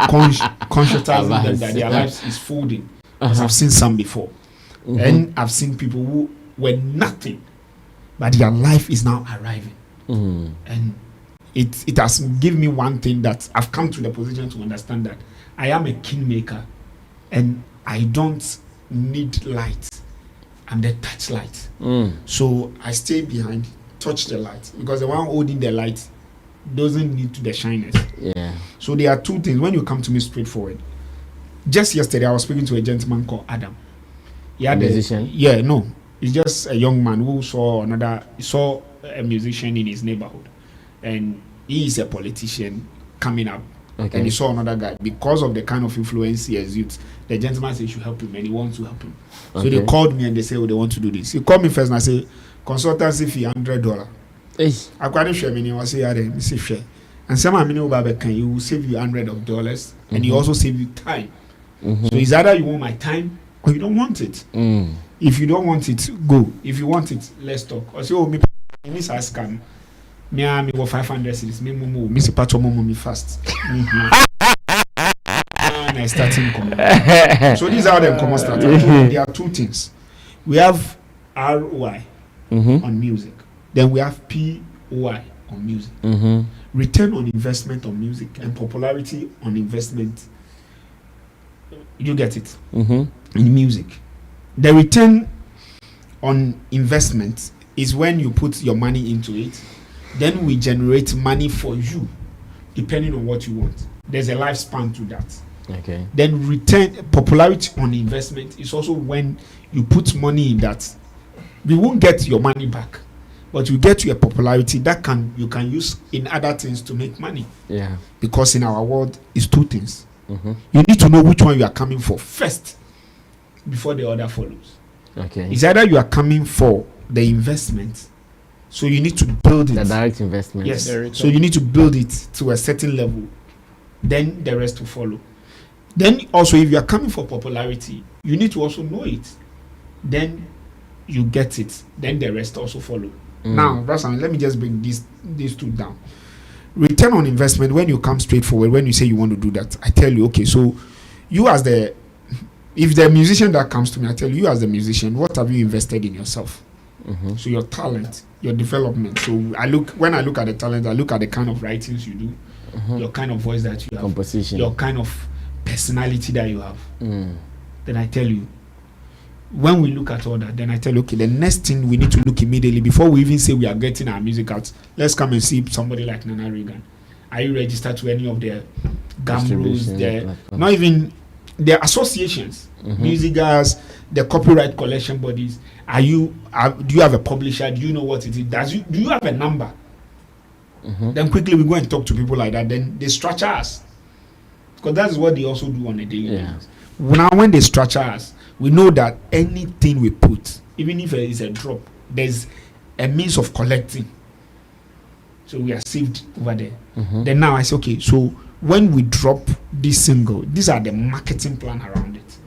conscientizing them that their lives is folding, because I've seen some before, and I've seen people who were nothing, but their life is now arriving. And it has given me one thing that I've come to the position to understand that I am a kingmaker and I don't need light. I'm the touch light. So I stay behind, touch the light, because the one holding the light doesn't need the shyness. So there are two things when you come to me straightforward. Just yesterday I was speaking to a gentleman called Adam. Musician? No. He's just a young man who saw a musician in his neighborhood, and he is a politician coming up. And he saw another guy because of the kind of influence he exudes. The gentleman said he should help him, and he wants to help him. So they called me and they said, they want to do this. He called me first and I said, consultancy fee $100. I can't share me. I say, share. And some he will save you $100, and he also save you time. So it's either you want my time or you don't want it. If you don't want it, go. If you want it, let's talk. Or say, me miss ask me go 500 cities. Me miss patch me fast. And I start income. So these are them common start. There are two things. We have ROI on music. Then we have POI on music. Return on investment on music and popularity on investment. You get it? In music. The return on investment is when you put your money into it. Then we generate money for you, depending on what you want. There's a lifespan to that. Then return popularity on investment is also when you put money in that. We won't get your money back, but you get your popularity that you can use in other things to make money. Because in our world, it's two things. You need to know which one you are coming for first, before the other follows. Okay. It's either you are coming for the investment, so you need to build it. The direct investment. Yes. So you need to build it to a certain level, then the rest will follow. Then also, if you are coming for popularity, you need to also know it. Then you get it. Then the rest also follow. Now, let me just bring these two down. Return on investment, when you come straightforward, when you say you want to do that, I tell you, okay, so you as if the musician that comes to me, I tell you as the musician, what have you invested in yourself? So your talent, your development. So when I look at the talent, I look at the kind of writings you do, your kind of voice that you have, composition, your kind of personality that you have. Then I tell you, when we look at all that, then I tell you, okay, the next thing we need to look immediately before we even say we are getting our music out, let's come and see somebody like Nana Reagan. Are you registered to any of their GAMROs, not even their associations, music guys, the copyright collection bodies? Do you have a publisher? Do you know what it is? Do you have a number? Then quickly we go and talk to people like that. Then they structure us, because that's what they also do on a daily basis. Now when they structure us, we know that anything we put, even if it is a drop, there's a means of collecting. So we are saved over there. Then now I say, okay, so when we drop this single, these are the marketing plan around it.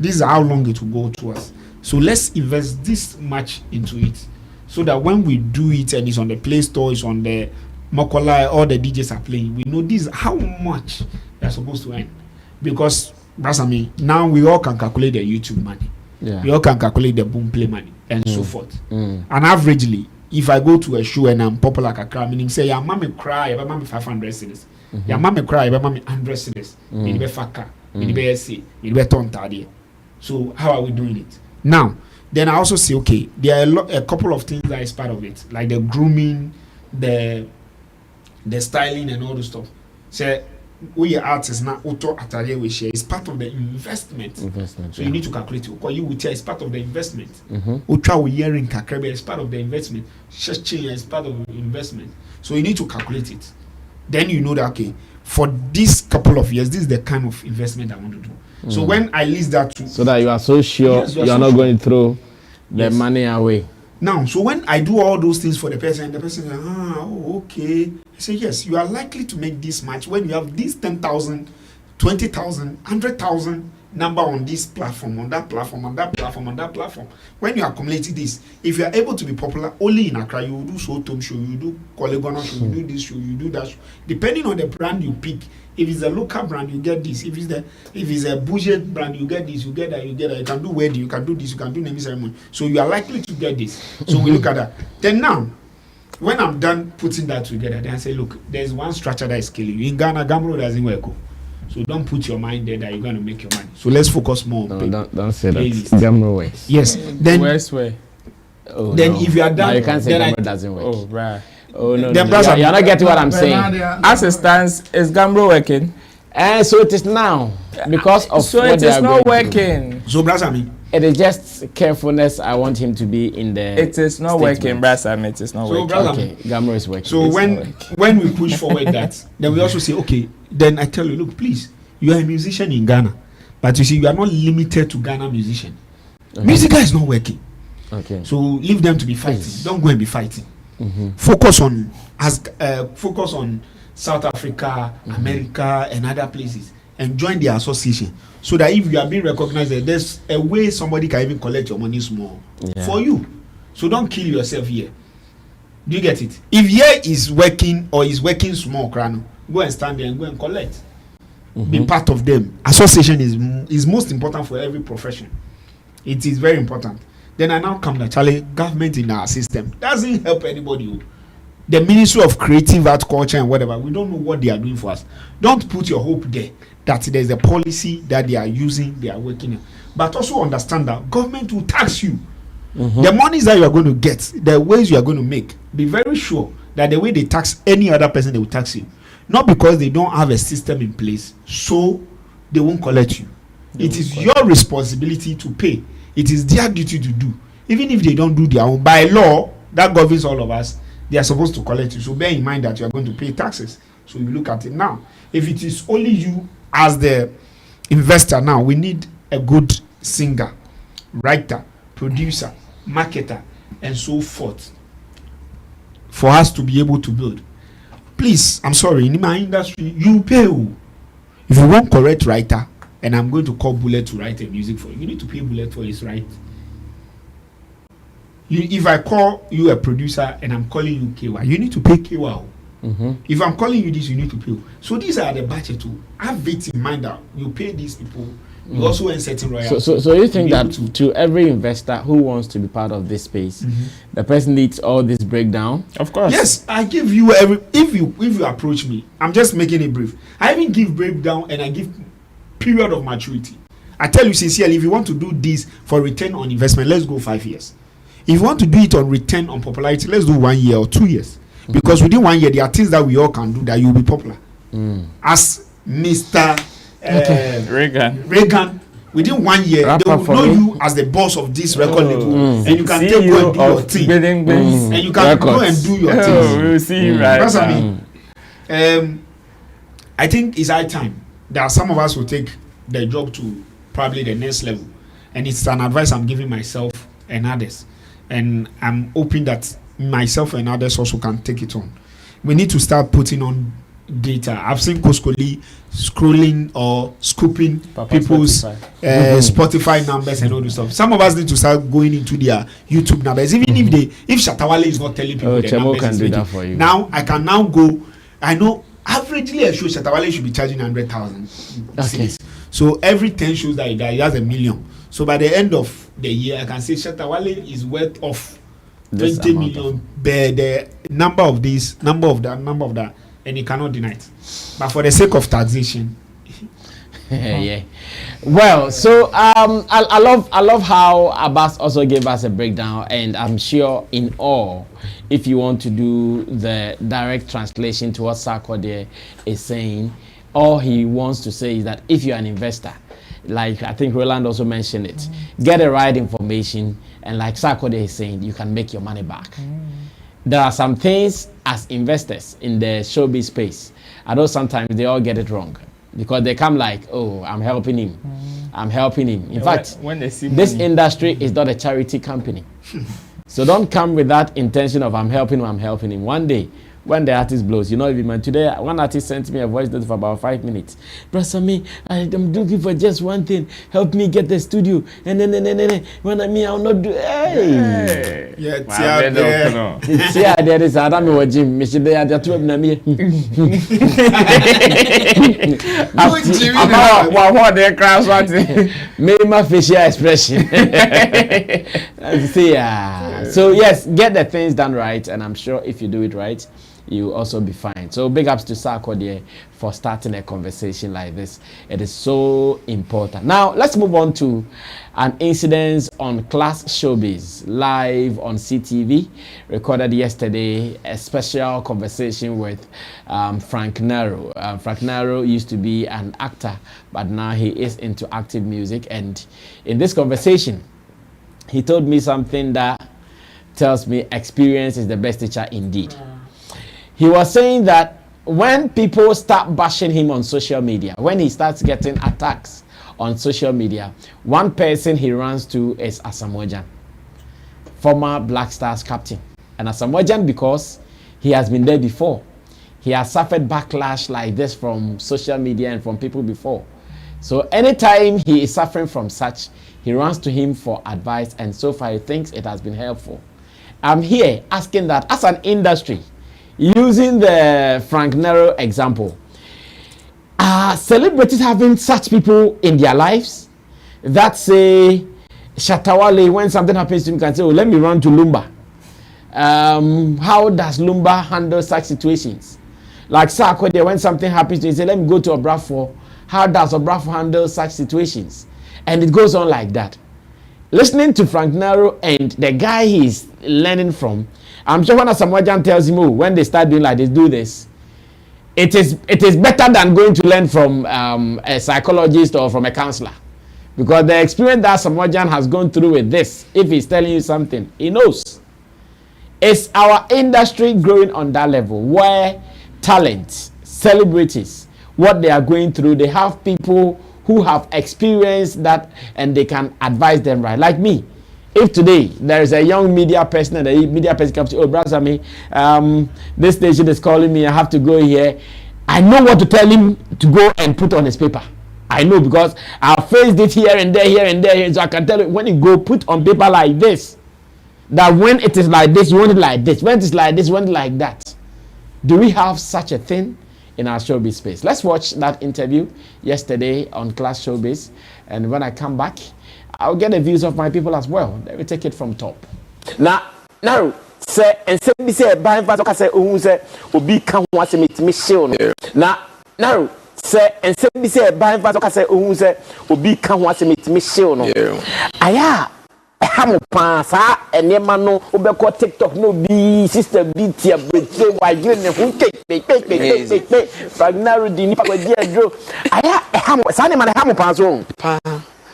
This is how long it will go to us. So let's invest this much into it, so that when we do it and it's on the Play Store, it's on the Mokola, all the DJs are playing, we know this how much they're supposed to earn. Because now we all can calculate the YouTube money. We all can calculate the boom play money and so forth. And averagely, if I go to a show and I'm popular kakra, meaning say your mommy cry, your mommy 500 cedis, your mommy cry, your mommy 100 cedis, you be faka, you be SC, you be tontadi. So how are we doing it? Now, then I also say, okay, there are a couple of things that is part of it, like the grooming, the styling and all the stuff. So we are artists now, auto atelier we share is part of the investment. So you need to calculate it. Because you will tell it's part of the investment. Ultra we hearing kakrebe is part of the investment. Sheching is part of the investment. So you need to calculate it. Then you know that, okay, for this couple of years, this is the kind of investment I want to do. So when I list that to, so that you are so sure you are not going to throw the money away. Now, so when I do all those things for the person, and the person is like, okay. I say, yes, you are likely to make this much when you have this 10,000, 20,000, 100,000 number on this platform, on that platform, on that platform, on that platform. When you accumulate this, if you are able to be popular only in Accra, you will do Sotom show, you do Kolegona show, you do this show, you do that show. Depending on the brand you pick, if it's a local brand, you get this. If it's a budget brand, you get this, you get that, you get that. You can do wedding, you can do this, you can do naming ceremony. So you are likely to get this. So we look at that. Then now, when I'm done putting that together, then I say, look, there's one structure that is killing you. In Ghana, GAMRO doesn't work. So don't put your mind there that you're going to make your money. So let's focus more on don't say that. GAMRO works. Yes. Then Where's way? Oh, then no. if you are done, no, you can't say then GAMRO doesn't work. Oh, right. Oh no, Then you're not getting what I'm saying. As it stands, is GAMRO working? And so it is now because of so what it they is are not going through. working. So Brasami, It is just carefulness. I want him to be in the. It is not working, Brasami. It is not So, working. brother, Okay, GAMRO is working. so when we push forward that, then we also say, okay, then I tell you, look, please, you are a musician in Ghana, but you see, you are not limited to Ghana musician. Okay. Music is not working. Okay. So leave them to be fighting. Please. Don't go and be fighting. Focus on South Africa, America, and other places, and join the association. So that if you are being recognized, there's a way somebody can even collect your money small for you. So don't kill yourself here. Do you get it? If here is working or is working small, Krano, go and stand there and go and collect. Be part of them. Association is most important for every profession. It is very important. Then I now come to Charlie, government in our system doesn't help anybody. The Ministry of Creative Art, Culture and whatever, we don't know what they are doing for us. Don't put your hope there that there's a policy that they are using, they are working on. But also understand that government will tax you. The monies that you are going to get, the ways you are going to make, be very sure that the way they tax any other person, they will tax you. Not because they don't have a system in place, so they won't collect you. It is your responsibility to pay. It is their duty to do. Even if they don't do their own, by law, that governs all of us, they are supposed to collect you. So bear in mind that you are going to pay taxes. So you look at it now. If it is only you as the investor now, we need a good singer, writer, producer, marketer, and so forth for us to be able to build. Please, I'm sorry, in my industry, you pay. If you want correct writer, and I'm going to call Bullet to write a music for you, you need to pay Bullet for his right. If I call you a producer and I'm calling you KY, you need to pay KY. Mm-hmm. If I'm calling you this, you need to pay. So these are the budget to have it in mind that you pay these people. You also earn certain royalties. So you think that to every investor who wants to be part of this space, the person needs all this breakdown? Of course. Yes, I give you every. If you approach me, I'm just making it brief. I even give breakdown and I give period of maturity. I tell you sincerely, if you want to do this for return on investment, let's go 5 years. If you want to do it on return on popularity, let's do 1 year or 2 years. Because within 1 year, there are things that we all can do that you'll be popular. As Mr. Reagan, within 1 year, they will know you as the boss of this record label, and you can take go and do your thing, and you can go and do your things. We'll see you right. That's what I mean. I think it's high time that some of us will take the job to probably the next level, and it's an advice I'm giving myself and others, and I'm hoping that myself and others also can take it on. We need to start putting on data. I've seen Koskoli scrolling or scooping people's Spotify numbers and all this stuff. Some of us need to start going into their YouTube numbers, even if Shatta Wale is not telling people the numbers can do that for you. Now I can now go. I know averagely a show Shatta Wale should be charging 100,000. Okay. So every 10 shows that he has $1 million. So by the end of the year, I can say Shatta Wale is worth of 20 million. The number of this, number of that, and he cannot deny it. But for the sake of taxation. Yeah. Well, so I love how Abbas also gave us a breakdown, and I'm sure in all, if you want to do the direct translation to what Sarkodie is saying, all he wants to say is that if you're an investor, like I think Roland also mentioned it, get the right information, and like Sarkodie is saying, you can make your money back. There are some things as investors in the showbiz space, I know sometimes they all get it wrong because they come like, oh, I'm helping him. I'm helping him. In fact, when they see this money. industry is not a charity company. So don't come with that intention of I'm helping him. One day, when the artist blows, you know, even today, one artist sent me a voice note for about 5 minutes. Brother Sammy, I'm looking for just one thing. Help me get the studio. And then, when I mean, I'll not do. Hey! Yeah, There is Adam or Jim. Mister, they are two of them. What they cross wanting? Maybe my facial expression. So yes, get the things done right, and I'm sure if you do it right, you also be fine. So big ups to Sarkodie for starting a conversation like this. It is so important. Now let's move on to an incident on Class Showbiz live on CTV, recorded yesterday. A special conversation with Frank Nero. Frank Nero used to be an actor, but now he is into active music. And in this conversation, he told me something that tells me experience is the best teacher indeed. He was saying that when people start bashing him on social media, when he starts getting attacks on social media, one person he runs to is Asamoah, former Black Stars captain. And Asamoah, because he has been there before, he has suffered backlash like this from social media and from people before. So anytime he is suffering from such, he runs to him for advice, and so far he thinks it has been helpful. I'm here asking that as an industry, using the Frank Nero example, are celebrities having such people in their lives that say, Shatta Wale, when something happens to him, can say, oh, let me run to Lumba. How does Lumba handle such situations? Like Sarkodie, when something happens to him, say, let me go to Obrafo. How does Obrafo handle such situations? And it goes on like that. Listening to Frank Nero and the guy he's learning from, I'm sure when Asamoah tells him, oh, when they start doing like this, do this, it is better than going to learn from a psychologist or from a counselor. Because the experience that Asamoah has gone through with this, if he's telling you something, he knows. It's our industry growing on that level where talent, celebrities, what they are going through, they have people who have experienced that and they can advise them right. Like me, if today there is a young media person and a media person comes to, oh, brother Sammy, this station is calling me, I have to go here. I know what to tell him to go and put on his paper. I know because I've faced it here and there, so I can tell you when you go put on paper like this, that when it is like this, you want it like this. When it is like this, you want it like that. Do we have such a thing in our showbiz space? Let's watch that interview yesterday on Class Showbiz, and when I come back, I'll get the views of my people as well. Let me take it from top. Now, say and say by fast say who say obi kan ho ase metimi show no. Now, say and say by fast say who say obi kan ho ase metimi show no. Aya hamu pa sa enema no obekọ TikTok no bi sister bi tia breche wa gire ne hu pe Fagnaro di ni pa kwa di adro. Aya hamu sa ne ma hamu pa so.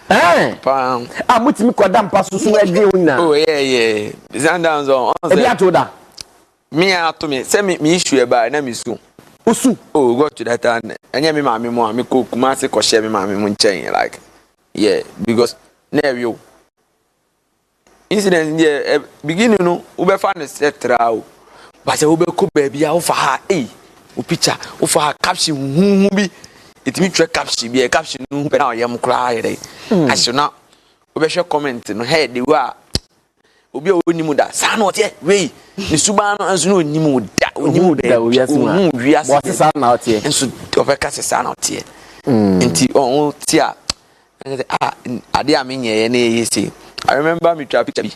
Pam. Mutimi kwada mpa susu ade wona. Oh yeah. Sundowns on. E bi atoda. Me ato me. Say me issue e ba na me su. Osu. Oh, go to that and anya me ma me mo me ko kuma se ko share me ma me mo nchen like. Yeah, because na you. Incident there beginning no we be fa ne setra o. But say we be ko ba bia wo fa ha wo picture wo fa ha caption hu bi. It me track caption be caption no be na yam kra here. Asona we be share comment no head the wa obi o nimu da sa na ote we ni suba no anso no onimu da we wiase what sa na ote enso ofe ka sa na ote enti on ti a ade a me nye na yesi. I remember me try picture bi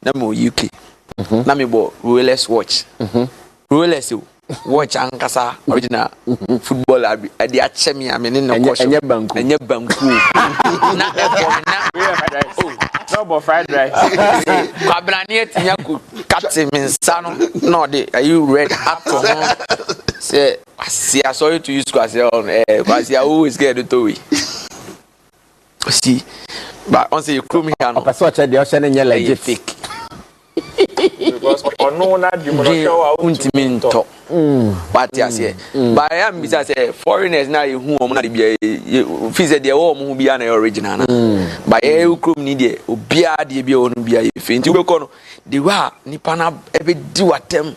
na me UK na me bo Rolex watch Rolex watch ankasa original football ade a che me amene no kosho enye banku na no bo fried rice kwabrani etinya ku captain mensano no de are you red up to say I sorry to use kwase on kwase I always get to we see but on say you come here no person che de o che ne legit fake because ono na di mo show out untiminto but yes but I am bisa say foreigners na you hu na de bia fi say de wo mo bia na original na but you come ni de obia de bia onu bia ye fi nti we ko no de wa nipa na e be di watem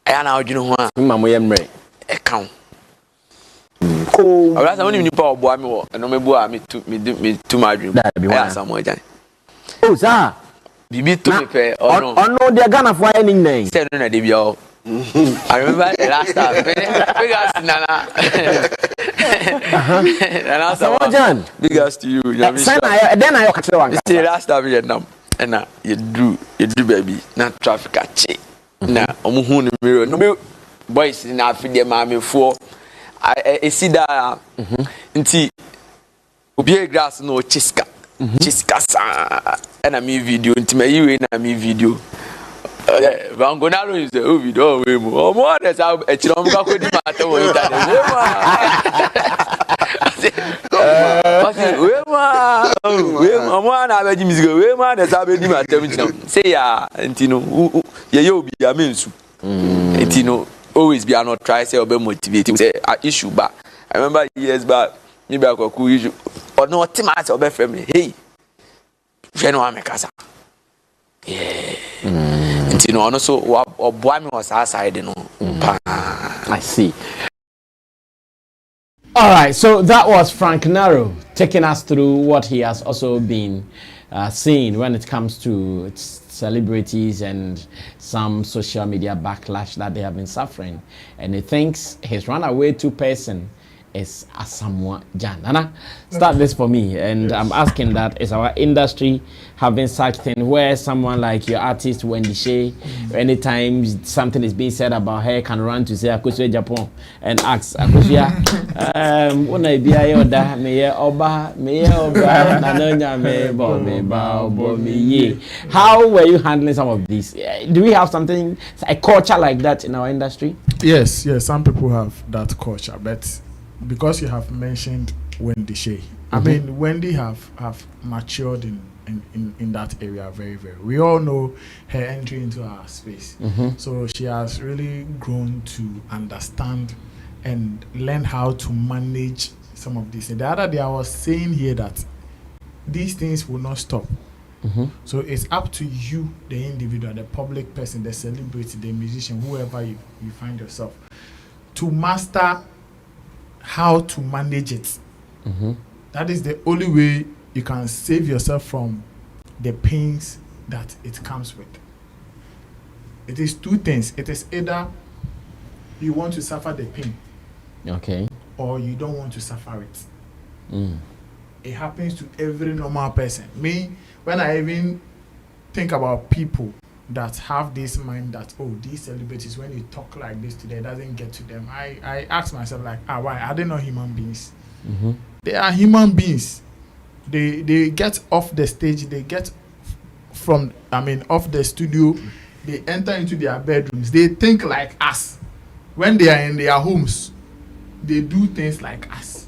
aya na odwene ho a mma mo ye mre e kan ko awra sa woni nipa obo ami wo no mebu a me tu madwin aya sa mo ajan o sa bibi to me pe ono de Ghana for any name say no na de bia I remember the last time biggest nana biggest to you then I catch one the last time Vietnam and you do baby na traffic ache na omo hu no mirror no boys na afide ma me fo I see that nti obi grass no chiska sa na me video nti me yi na me video Vangonaro is the video we mo others have a chilom ka ko di mata wo internet we ma na ba ji music we ma na sa be di mata mi say ya ntino ye obi ya mensu ntino always be not try say obe motivate say issue ba I remember years back me be akwaku issue or no team as obe frame me hey je no amekasa yeah you know, also boy me was outside, you know. I see. All right, so that was Frank Naro taking us through what he has also been seeing when it comes to celebrities and some social media backlash that they have been suffering. And he thinks his runaway person is Asamoah Gyan. Nana, start this for me. And I'm asking that, is our industry having such thing where someone like your artist Wendy Shea, anytime something is being said about her, can run to say Akosua Japan and ask Akosua, how were you handling some of these? Do we have something, a culture like that in our industry? Yes, some people have that culture, but because you have mentioned Wendy Shea, I mean Wendy have matured in that area very, very. We all know her entry into our space, so she has really grown to understand and learn how to manage some of these. And the other day I was saying here that these things will not stop. So it's up to you, the individual, the public person, the celebrity, the musician, whoever you find yourself, to master how to manage it. That is the only way you can save yourself from the pains that it comes with. It is two things. It is either you want to suffer the pain, okay, or you don't want to suffer it. It happens to every normal person. Me, when I even think about people that have this mind that, oh, these celebrities, when you talk like this today, it doesn't get to them. I ask myself, like, why? Are they not human beings? They are human beings. They get off the stage, they get off the studio, they enter into their bedrooms, they think like us. When they are in their homes, they do things like us.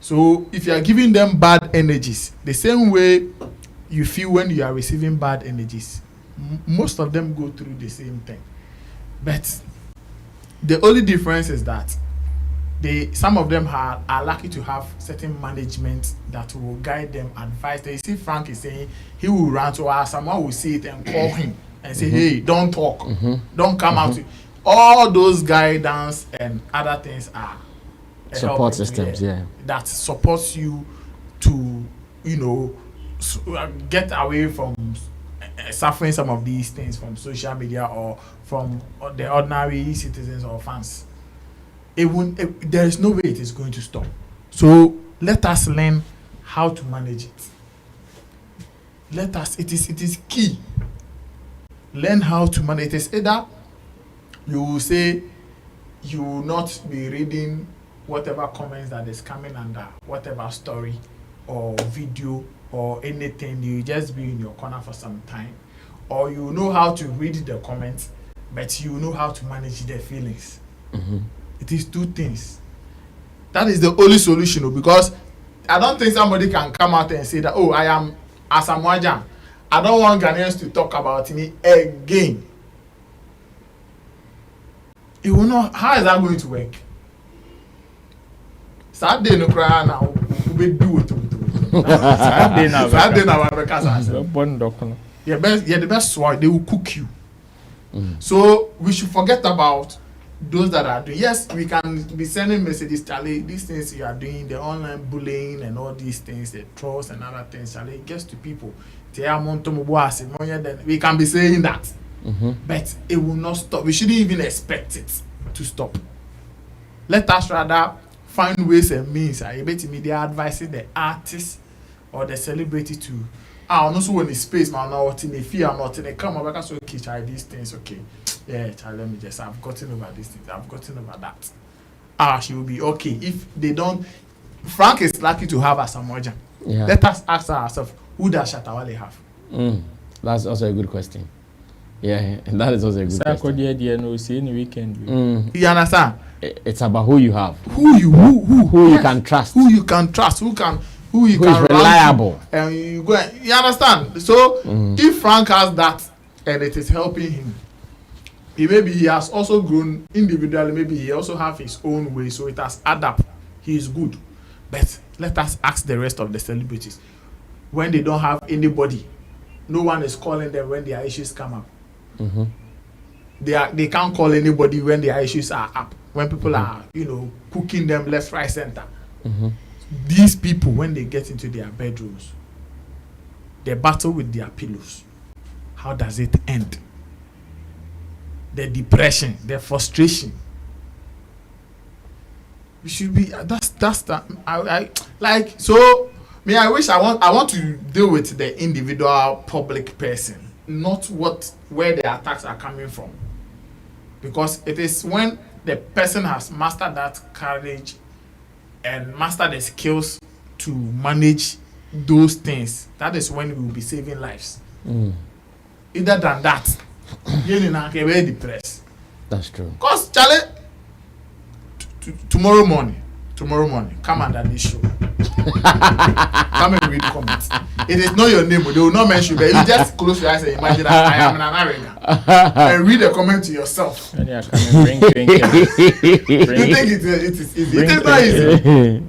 So if you are giving them bad energies, the same way you feel when you are receiving bad energies, most of them go through the same thing. But the only difference is that some of them are lucky to have certain management that will guide them, advise them. You see, Frank is saying he will run to us, someone will see it and call him and say, hey, don't talk, don't come out. All those guidance and other things are support systems, that supports you to, get away from suffering some of these things from social media or from the ordinary citizens or fans. There is no way it is going to stop. So let us learn how to manage it. It is key. Learn how to manage it. Is either you will say you will not be reading whatever comments that is coming under whatever story or video or anything. You just be in your corner for some time, or you know how to read the comments, but you know how to manage their feelings. It is two things. That is the only solution, because I don't think somebody can come out and say that, oh, I am Asamoah. I don't want Ghanaians to talk about me again. It will not. How is that going to work? Saturday no cry now. We do it. Saturday now. Yeah, the best sword. They will cook you. So we should forget about those that are doing. Yes, we can be sending messages, Charlie. These things you are doing, the online bullying and all these things, the trolls and other things, Charlie, it gets to people. Then we can be saying that, but it will not stop. We shouldn't even expect it to stop. Let us rather find ways and means. I bet media advising the artist or the celebrity to also when the space man not in the fear not in the come back so okay, try these things, okay. Yeah, child, let me just, I've gotten over these things, I've gotten over that. She will be okay. If they don't, Frank is lucky to have a Samoja. Yeah. Let us ask ourselves, who does Shatta Wale have? That's also a good question. Yeah, that is also a good question. Sarkodie, no, see in the weekend. You understand? It's about who you have. Who you can trust. Who you can trust. Who is reliable. And you understand? So if Frank has that and it is helping him, maybe he has also grown individually, maybe he also have his own way, so it has added up. He is good. But let us ask the rest of the celebrities. When they don't have anybody, no one is calling them when their issues come up. They can't call anybody when their issues are up. When people are, cooking them left, right, center. These people, when they get into their bedrooms, they battle with their pillows. How does it end? The depression, the frustration. We should be. That's that. I wish I want to deal with the individual public person, not where the attacks are coming from, because it is when the person has mastered that courage and mastered the skills to manage those things, that is when we will be saving lives. Either than that, you're very depressed. That's true. Because Charlie, tomorrow morning, come under this show. Come and read comments. It is not your name, but they will not mention you. But you just close your eyes and imagine that I am an American and read the comment to yourself. And bring drinkers. You think it is easy? It is not easy.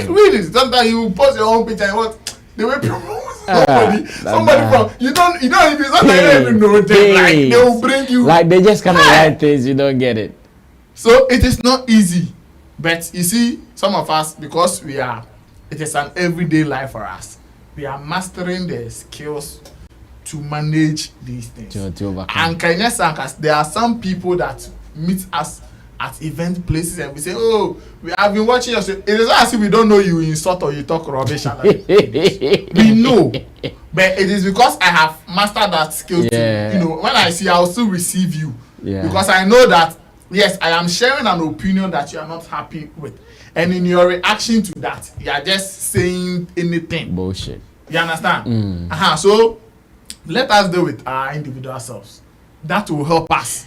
Read it. Sometimes you post your own picture and what they will promote. somebody from you don't even know them. Like they will bring you. Like they just kind of write things, you don't get it. So it is not easy, but you see, some of us, because it is an everyday life for us. We are mastering the skills to manage these things. And there are some people that meet us at event places and we say, oh, we have been watching us. It is not as if we don't know you insult or you talk rubbish. We know. But it is because I have mastered that skill to, when I see, I'll still receive you. Because I know that, yes, I am sharing an opinion that you are not happy with. And in your reaction to that, you are just saying anything. Bullshit. You understand? So let us deal with our individual selves. That will help us.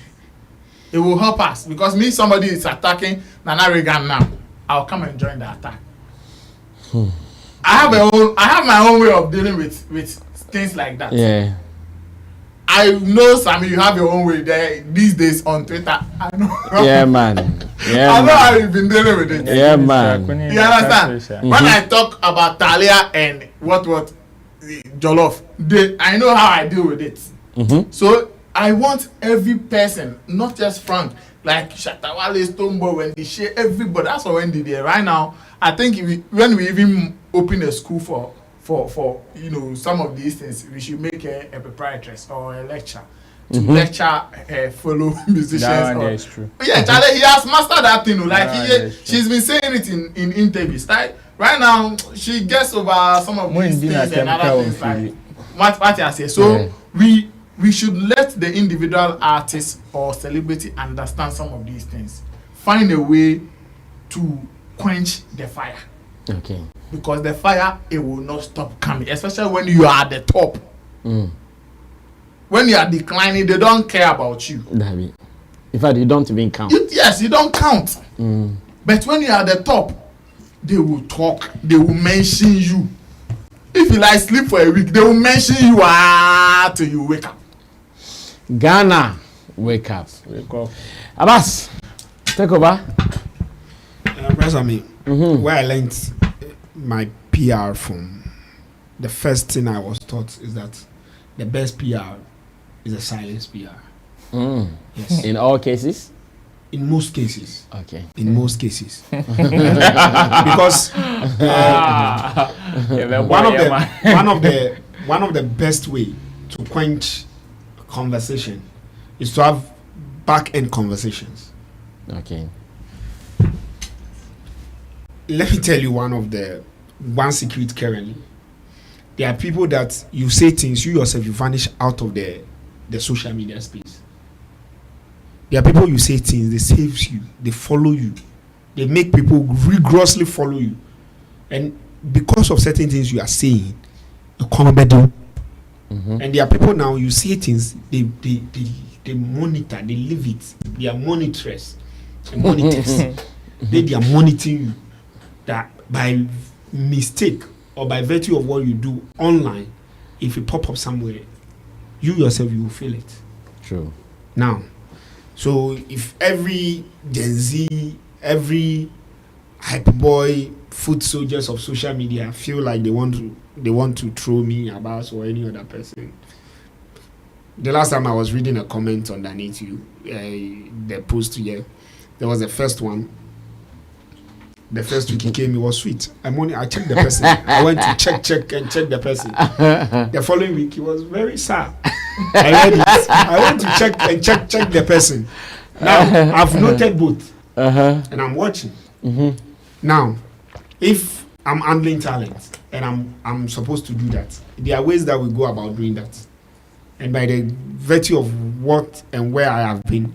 It will help us because somebody is attacking Nana Reagan now. I'll come and join the attack. I have my own way of dealing with things like that. Yeah. I know, Sammy, you have your own way there these days on Twitter. I know. Yeah, man. I know how you've been dealing with it. Yeah, man. You understand? When I talk about Talia and what Jollof, I know how I deal with it. So I want every person, not just Frank, like Shatta, Wale, Stoneboy, when they share everybody. That's what when they did. Right now, I think when we even open a school for some of these things, we should make a proprietress or a lecture to lecture fellow musicians. That is true. Yeah, Charlie, he has mastered that thing. Like she's been saying it in interviews. Right now, she gets over some of these things and other things like what I say. So we should let the individual artist or celebrity understand some of these things. Find a way to quench the fire. Okay. Because the fire, it will not stop coming, especially when you are at the top. When you are declining, they don't care about you. In fact, you don't even count. You don't count. But when you are at the top, they will talk, they will mention you. If you like sleep for a week, they will mention you till you wake up. Ghana, wake up. Abbas, take over. Where I learned my PR from, the first thing I was taught is that the best PR is a silence PR. Yes. In all cases? In most cases. Okay. In most cases. Because one of the best way to quench conversation is to have back-end conversations. Okay. Let me tell you one secret currently. There are people that you say things, you yourself, you vanish out of the social media space. There are people you say things, they save you, they follow you, they make people rigorously follow you. And because of certain things you are saying, you come better. And there are people now, you say things, they monitor, they live it. They are monitors and monitors. They are monitoring you. That by mistake or by virtue of what you do online, if you pop up somewhere, you yourself, you will feel it. True. Now, so if every Gen Z, every hype boy, foot soldiers of social media feel like they want to throw me about or any other person. The last time I was reading a comment underneath the post here, there was the first one. The first week he came, it was sweet. I checked the person. I went to check the person. The following week, he was very sad. I read it. I went to check the person. Now, I've noted both. And I'm watching. Now, if I'm handling talent and I'm supposed to do that, there are ways that we go about doing that. And by the virtue of what and where I have been,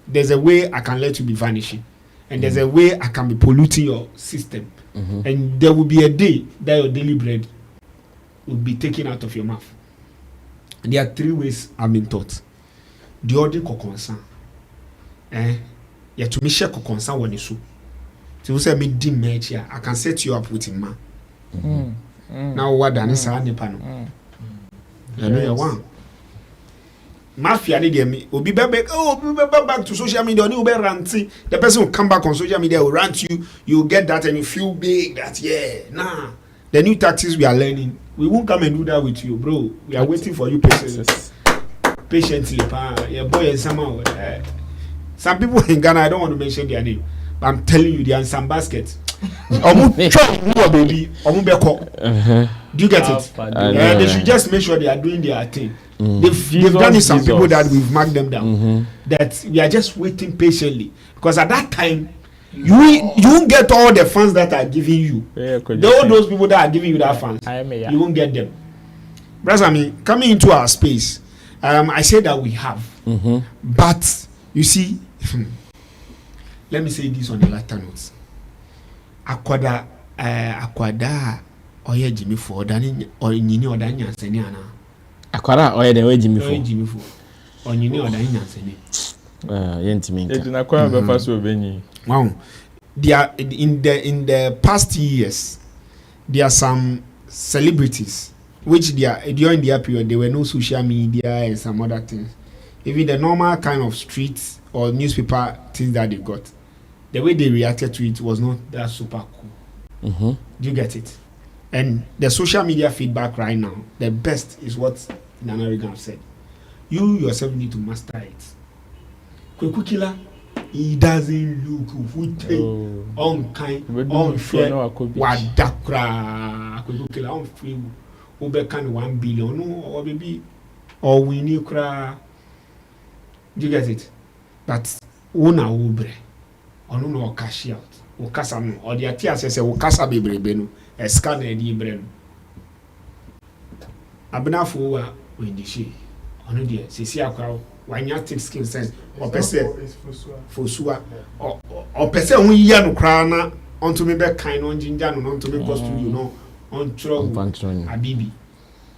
there's a way I can let you be vanishing. And there's a way I can be polluting your system. And there will be a day that your daily bread will be taken out of your mouth. And there are 3 ways I've been taught. The order concern. Yeah, to me share concern when you so. So say me dim match here, I can set you up with him man. Now what done is a pano. I know you want. Mafia need me. Will be back to social media. You be ranting. The person will come back on social media will rant you. You get that and you feel big. That the new tactics we are learning, we won't come and do that with you, bro. We are waiting for you patiently. Your boy and somehow. Some people in Ghana, I don't want to mention their name, but I'm telling you, they are in some baskets. Baby. Do you get it? They should just make sure they are doing their thing. They've done it some people that we've marked them down. That we are just waiting patiently. Because at that time, you won't get all the funds that are giving you. All those people that are giving you that funds, you won't get them. Brother, I mean, coming into our space, I say that we have. But, you see, let me say this on the latter notes. Akwada oye Jimmy for dani onyini odanya nseni ana. Akwada oye the way Jimmy for. Jimmy for. Onyini odanya nseni. Yentimi nka. Eduna kwa befa so benyi. Wow. There are in the past years there are some celebrities which they are during their period there were no social media and some other things. Even the normal kind of streets or newspaper things that they got, the way they reacted to it was not that super cool. Do you get it? And the social media feedback right now, the best is what Nana Reagan said. You yourself need to master it. Kwekukila, he doesn't look unkind, unfair, wadakra. Kwekukila, unfair. Obekan 1 billion, or maybe, or we need kra. Do you get it? But una ubre, onu no cash out, o kasa no, or the atia says o kasa bebrebe no, e scan e di bre no. Abena fo wa when the she, onu de sisi akwa wanya thick skin sense, o pese fosua, o pese hu ya no kra na onto me be kind on ginger no onto me cost you know on trouble abibi.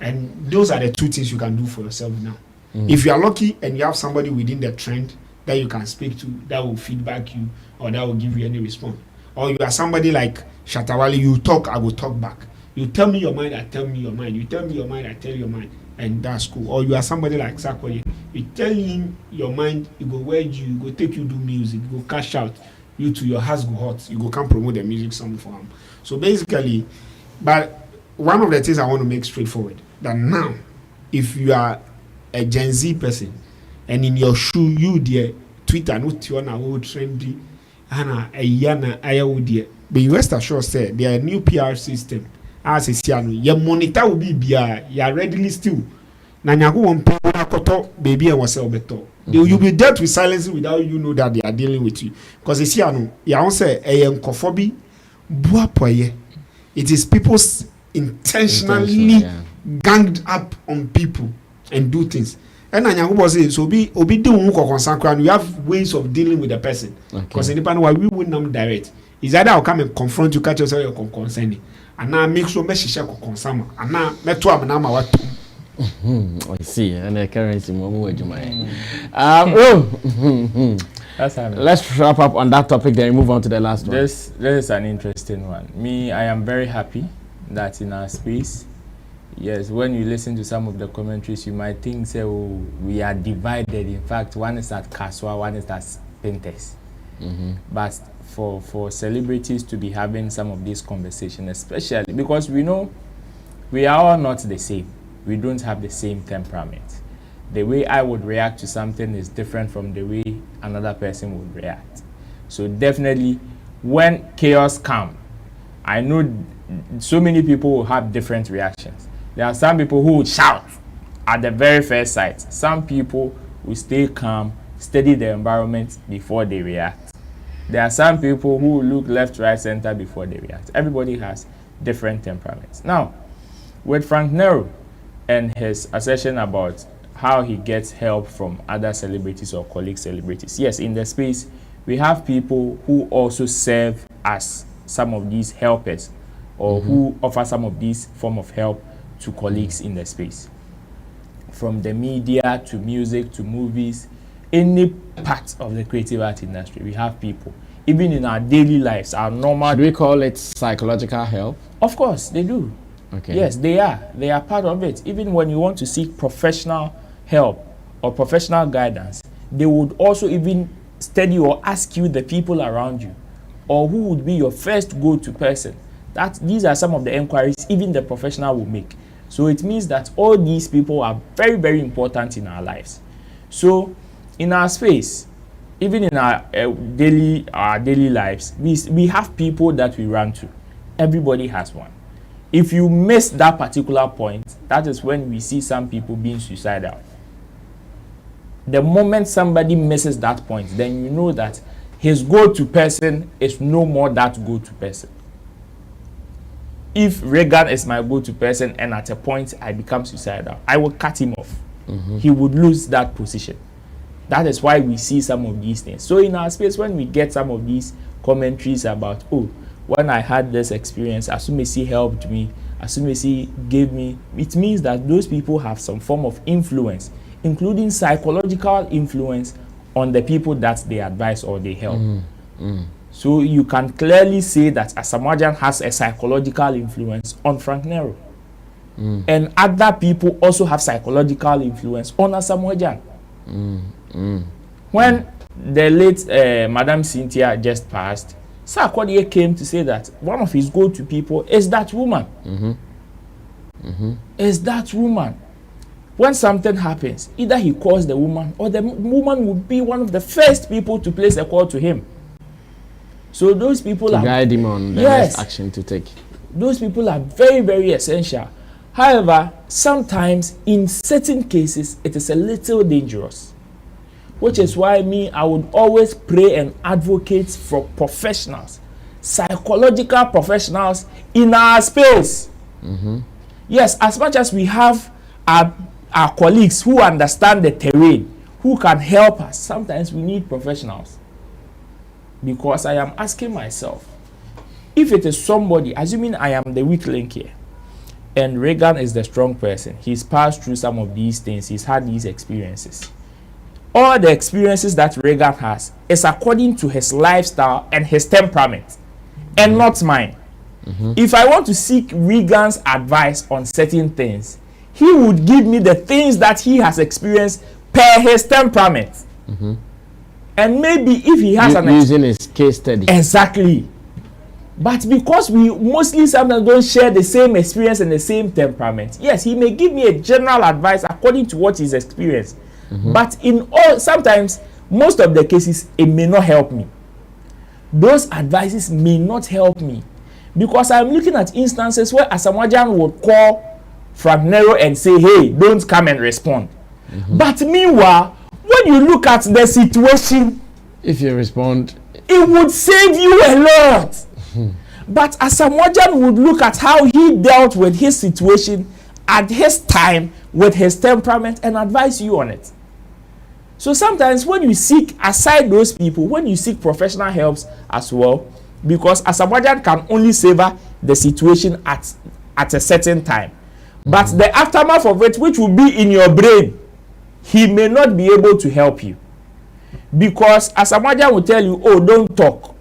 And those are the two things you can do for yourself now. If you are lucky and you have somebody within the trend that you can speak to, that will feedback you or that will give you any response, or you are somebody like Shatta Wale, you talk, I will talk back. You tell me your mind, I tell me your mind. You tell me your mind, I tell your mind, and that's cool. Or you are somebody like Sarkodie, you tell him your mind, you go where you go take you do music, you go cash out, you to your house go hot, you go come promote the music song for him. So basically, but one of the things I want to make straightforward that now, if you are a Gen Z person, and in your shoe, you dear Twitter, not your old trendy, Anna, a yana, I dear. But you rest assured, say there are new PR system. As a Siano, your monitor will be BR, you are readily still. Nanyago won't pay baby and was better. You'll be dealt with silence without you know that they are dealing with you. Because the Siano, you answer a encophobia, boapoye. It is people's intentionally ganged up on people and do things. And Nanyago was saying, so be doing concern. You have ways of dealing with the person. Because anyone why we wouldn't them direct. Is either I'll come and confront you, catch yourself your concern. And now make sure me share concern. And now me too am now what. I see, and the currency more let's wrap up on that topic, then move on to the last one. This is an interesting one. Me, I am very happy that in our space, yes, when you listen to some of the commentaries, you might think, say, oh, we are divided. In fact, one is at Kaswa, one is at Pinterest. But for celebrities to be having some of these conversations, especially because we know we are all not the same. We don't have the same temperament. The way I would react to something is different from the way another person would react. So definitely, when chaos comes, I know so many people will have different reactions. There are some people who would shout at the very first sight. Some people will stay calm, study the environment before they react. There are some people who will look left, right, center before they react. Everybody has different temperaments. Now, with Frank Nero and his assertion about how he gets help from other celebrities or colleague celebrities, yes, in the space, we have people who also serve as some of these helpers or who offer some of these form of help to colleagues in the space. From the media to music to movies, any part of the creative art industry, we have people. Even in our daily lives, our normal... Do we call it psychological help? Of course, they do. Okay. Yes, they are. They are part of it. Even when you want to seek professional help or professional guidance, they would also even study or ask you the people around you, or who would be your first go-to person These are some of the inquiries even the professional will make. So it means that all these people are very, very important in our lives. So in our space, even in our daily lives, we have people that we run to. Everybody has one. If you miss that particular point, that is when we see some people being suicidal. The moment somebody misses that point, then you know that his go-to person is no more that go-to person. If Reagan is my go-to person and at a point I become suicidal, I will cut him off. He would lose that position. That is why we see some of these things. So in our space, when we get some of these commentaries about, oh, when I had this experience, Asumesi helped me, Asumesi gave me, it means that those people have some form of influence, including psychological influence on the people that they advise or they help. So you can clearly say that Asamoah has a psychological influence on Frank Nero. And other people also have psychological influence on Asamoah. When the late Madam Cynthia just passed, Sarkodie came to say that one of his go-to people is that woman. Is that woman. When something happens, either he calls the woman or the woman would be one of the first people to place a call to him. So those people to are guide him on the next action to take. Those people are very, very essential. However, sometimes in certain cases it is a little dangerous, which is why I would always pray and advocate for professionals, psychological professionals in our space. Yes, as much as we have our colleagues who understand the terrain, who can help us, sometimes we need professionals. Because I am asking myself, if it is somebody, assuming I am the weak link here, and Reagan is the strong person, he's passed through some of these things, he's had these experiences. All the experiences that Reagan has is according to his lifestyle and his temperament, and not mine. If I want to seek Reagan's advice on certain things, he would give me the things that he has experienced per his temperament. And maybe if he has using his case study. Exactly. But because we mostly sometimes don't share the same experience and the same temperament, yes, he may give me a general advice according to what he's experienced. But in all, sometimes, most of the cases, it may not help me. Those advices may not help me. Because I'm looking at instances where Asamoah would call Frank Nero and say, hey, don't come and respond. But meanwhile, when you look at the situation, if you respond, it would save you a lot. But Asamoah would look at how he dealt with his situation at his time with his temperament and advise you on it. So sometimes when you seek, aside those people, when you seek professional helps as well, because Asamoah can only savor the situation at a certain time. But the aftermath of it, which will be in your brain, he may not be able to help you. Because Asamoah will tell you, oh, don't talk.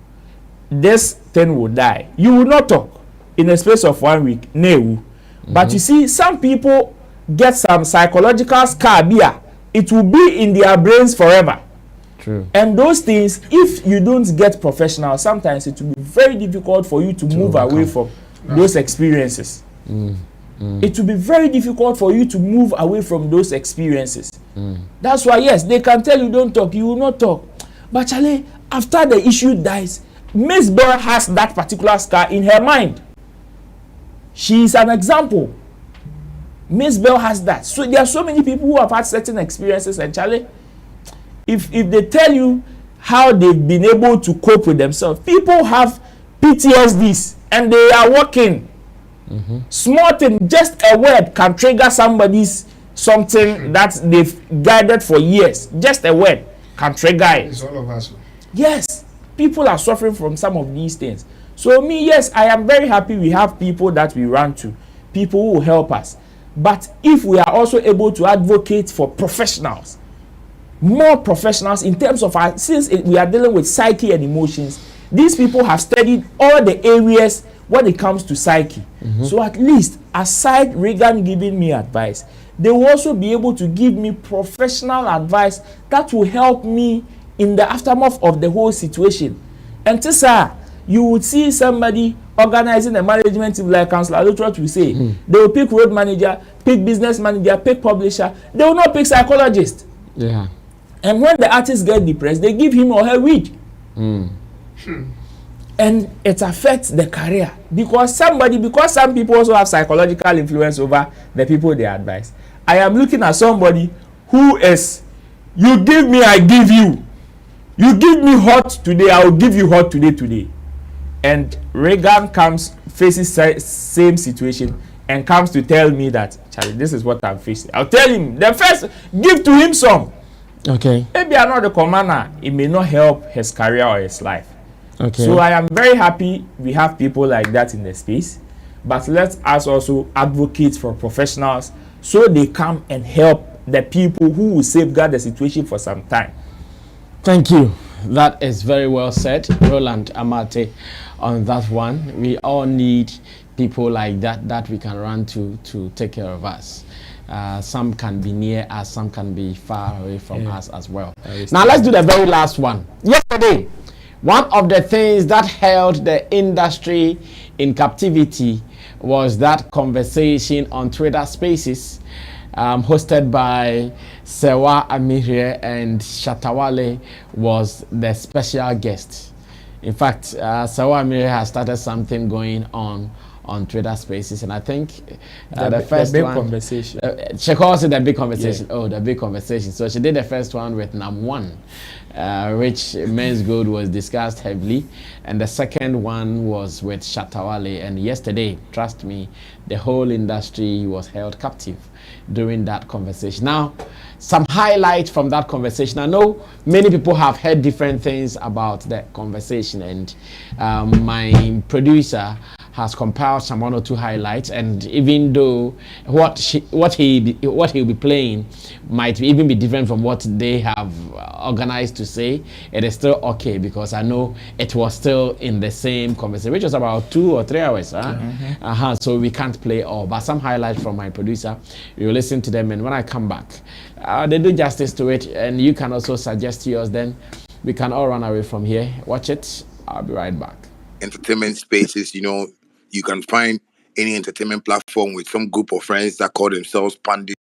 This thing will die. You will not talk in a space of 1 week. No. But you see, some people get some psychological scar. It will be in their brains forever. True. And those things, if you don't get professional, sometimes it will be very difficult for you to move away from those experiences. It will be very difficult for you to move away from those experiences. That's why, yes, they can tell you don't talk, you will not talk. But Charlie, after the issue dies, Miss Bell has that particular scar in her mind. She is an example. Miss Bell has that. So there are so many people who have had certain experiences, and Charlie, if they tell you how they've been able to cope with themselves, people have PTSDs and they are working. Small thing, just a word can trigger somebody's something that they've guided for years. Just a word can trigger it. It's all of us. Yes, people are suffering from some of these things. So me, yes, I am very happy we have people that we run to, people who will help us. But if we are also able to advocate for professionals, more professionals in terms of our, since we are dealing with psyche and emotions, these people have studied all the areas when it comes to psyche. So at least, aside Reagan giving me advice, they will also be able to give me professional advice that will help me in the aftermath of the whole situation. And Tessa, you would see somebody organizing a management team like Councillor Alutrot will say. They will pick road manager, pick business manager, pick publisher. They will not pick psychologist. Yeah. And when the artist get depressed, they give him or her weed. And it affects the career because some people also have psychological influence over the people they advise. I am looking at somebody who is, you give me, I give you. You give me hot today, I will give you hot today. And Reagan faces same situation and comes to tell me that, Charlie, this is what I'm facing. I'll tell him, the first, give to him some. Okay. Maybe I'm not the commander, it may not help his career or his life. Okay. So I am very happy we have people like that in the space, but let us also advocate for professionals so they come and help the people who will safeguard the situation for some time. Thank you. That is very well said, Roland Amate, on that one. We all need people like that we can run to take care of us. Some can be near us, some can be far away from us as well. Now let's do the very last one. Yesterday, one of the things that held the industry in captivity was that conversation on Twitter Spaces hosted by Serwaa, Amihere, and Shatta Wale was the special guest. In fact, Serwaa Amihere has started something going on Twitter Spaces, and I think the first big one, conversation. She calls it the big conversation. Yeah. Oh, the big conversation. So she did the first one with Nam1, which Men's Gold was discussed heavily, and the second one was with Shatta Wale. And yesterday, trust me, the whole industry was held captive during that conversation. Now, some highlights from that conversation. I know many people have heard different things about the conversation, and my producer has compiled some one or two highlights, and even though what he'll be playing might even be different from what they have organized to say, it is still okay because I know it was still in the same conversation, which was about 2 or 3 hours. So we can't play all, but some highlights from my producer. You'll listen to them, and when I come back, they do justice to it, and you can also suggest yours. Then we can all run away from here. Watch it. I'll be right back. Entertainment spaces, you can find any entertainment platform with some group of friends that call themselves pundits,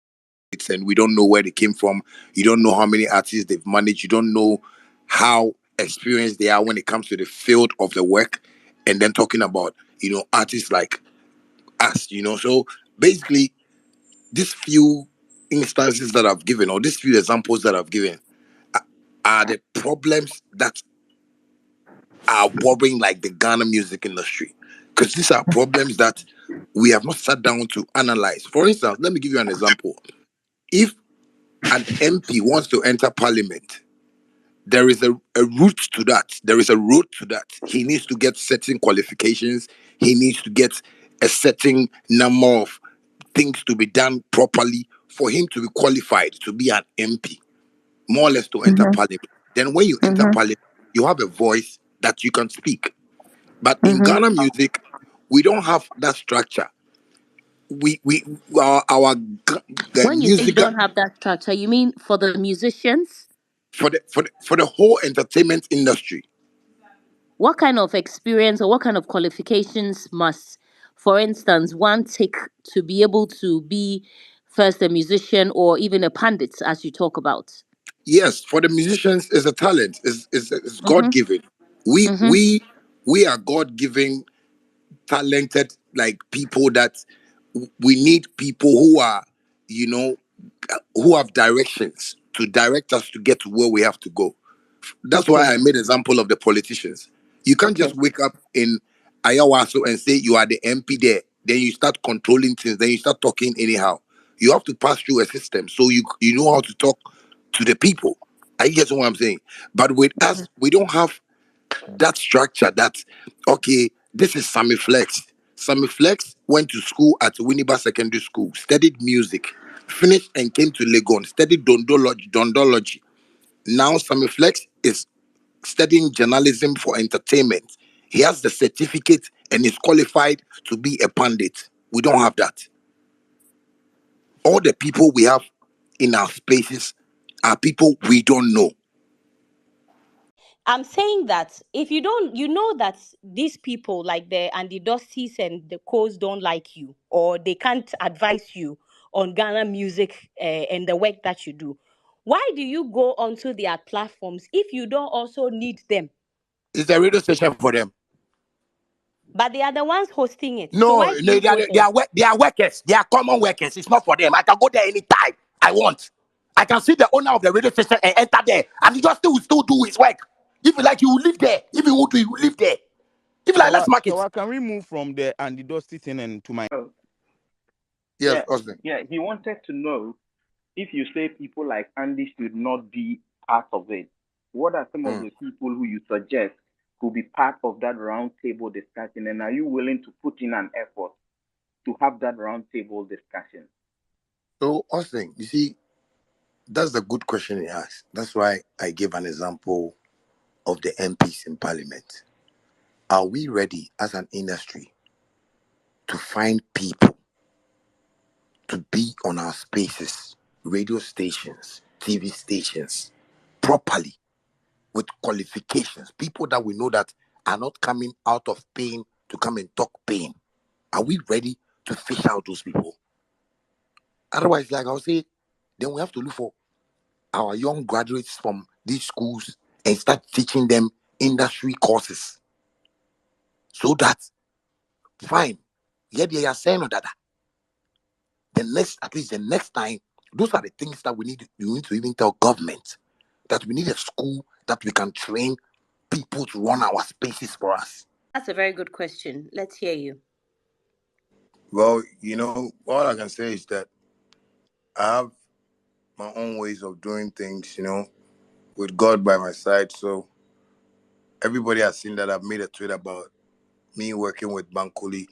and we don't know where they came from. You don't know how many artists they've managed. You don't know how experienced they are when it comes to the field of the work. And then talking about, artists like us, So basically, these few instances that I've given, or these few examples that I've given, are the problems that are bothering like the Ghana music industry. Because these are problems that we have not sat down to analyze. For instance, let me give you an example. If an MP wants to enter parliament, there is a route to that. There is a road to that. He needs to get certain qualifications. He needs to get a certain number of things to be done properly for him to be qualified to be an MP, more or less to enter parliament. Then when you enter parliament, you have a voice that you can speak. But in Ghana music, we don't have that structure. Our when you say you don't have that structure, you mean for the musicians? For the whole entertainment industry. What kind of experience or what kind of qualifications must, for instance, one take to be able to be first a musician or even a pundit, as you talk about? Yes, for the musicians, it's a talent. It's God given. We are God given, talented like people that we need people who are, who have directions to direct us to get to where we have to go. That's why I made an example of the politicians. You can't just wake up in Ayawaso and say you are the MP there. Then you start controlling things. Then you start talking anyhow. You have to pass through a system so you know how to talk to the people. I guess what I'm saying. But with us, we don't have that structure that, okay, this is Sammy Flex. Sammy Flex went to school at Winneba Secondary School, studied music, finished and came to Legon, studied dondology. Now Sammy Flex is studying journalism for entertainment. He has the certificate and is qualified to be a pundit. We don't have that. All the people we have in our spaces are people we don't know. I'm saying that if you don't, you know that these people like the Andy Dostys and the Coes don't like you, or they can't advise you on Ghana music and the work that you do. Why do you go onto their platforms if you don't also need them? It's the radio station for them. But they are the ones hosting it. So No, why do no, you go there? they are workers. They are common workers. It's not for them. I can go there anytime I want. I can see the owner of the radio station and enter there, and he just still do his work. If you like, you will live there. If you want to, you will live there. If you like, let's mark it. So I can remove from the Andy Dusty thing and to my. Yes, Austin. Yeah, he wanted to know if you say people like Andy should not be part of it. What are some of the people who you suggest could be part of that round table discussion, and are you willing to put in an effort to have that round table discussion? So, Austin, you see, that's the good question he asked. That's why I gave an example of the MPs in Parliament. Are we ready as an industry to find people to be on our spaces, radio stations, TV stations, properly, with qualifications, people that we know that are not coming out of pain to come and talk pain? Are we ready to fish out those people? Otherwise, like I'll say, then we have to look for our young graduates from these schools and start teaching them industry courses. So that, fine, yeah, they are saying that. At least the next time, those are the things that we need to even tell government, that we need a school that we can train people to run our spaces for us. That's a very good question. Let's hear you. Well, all I can say is that I have my own ways of doing things, with God by my side. So everybody has seen that I've made a tweet about me working with Bankole,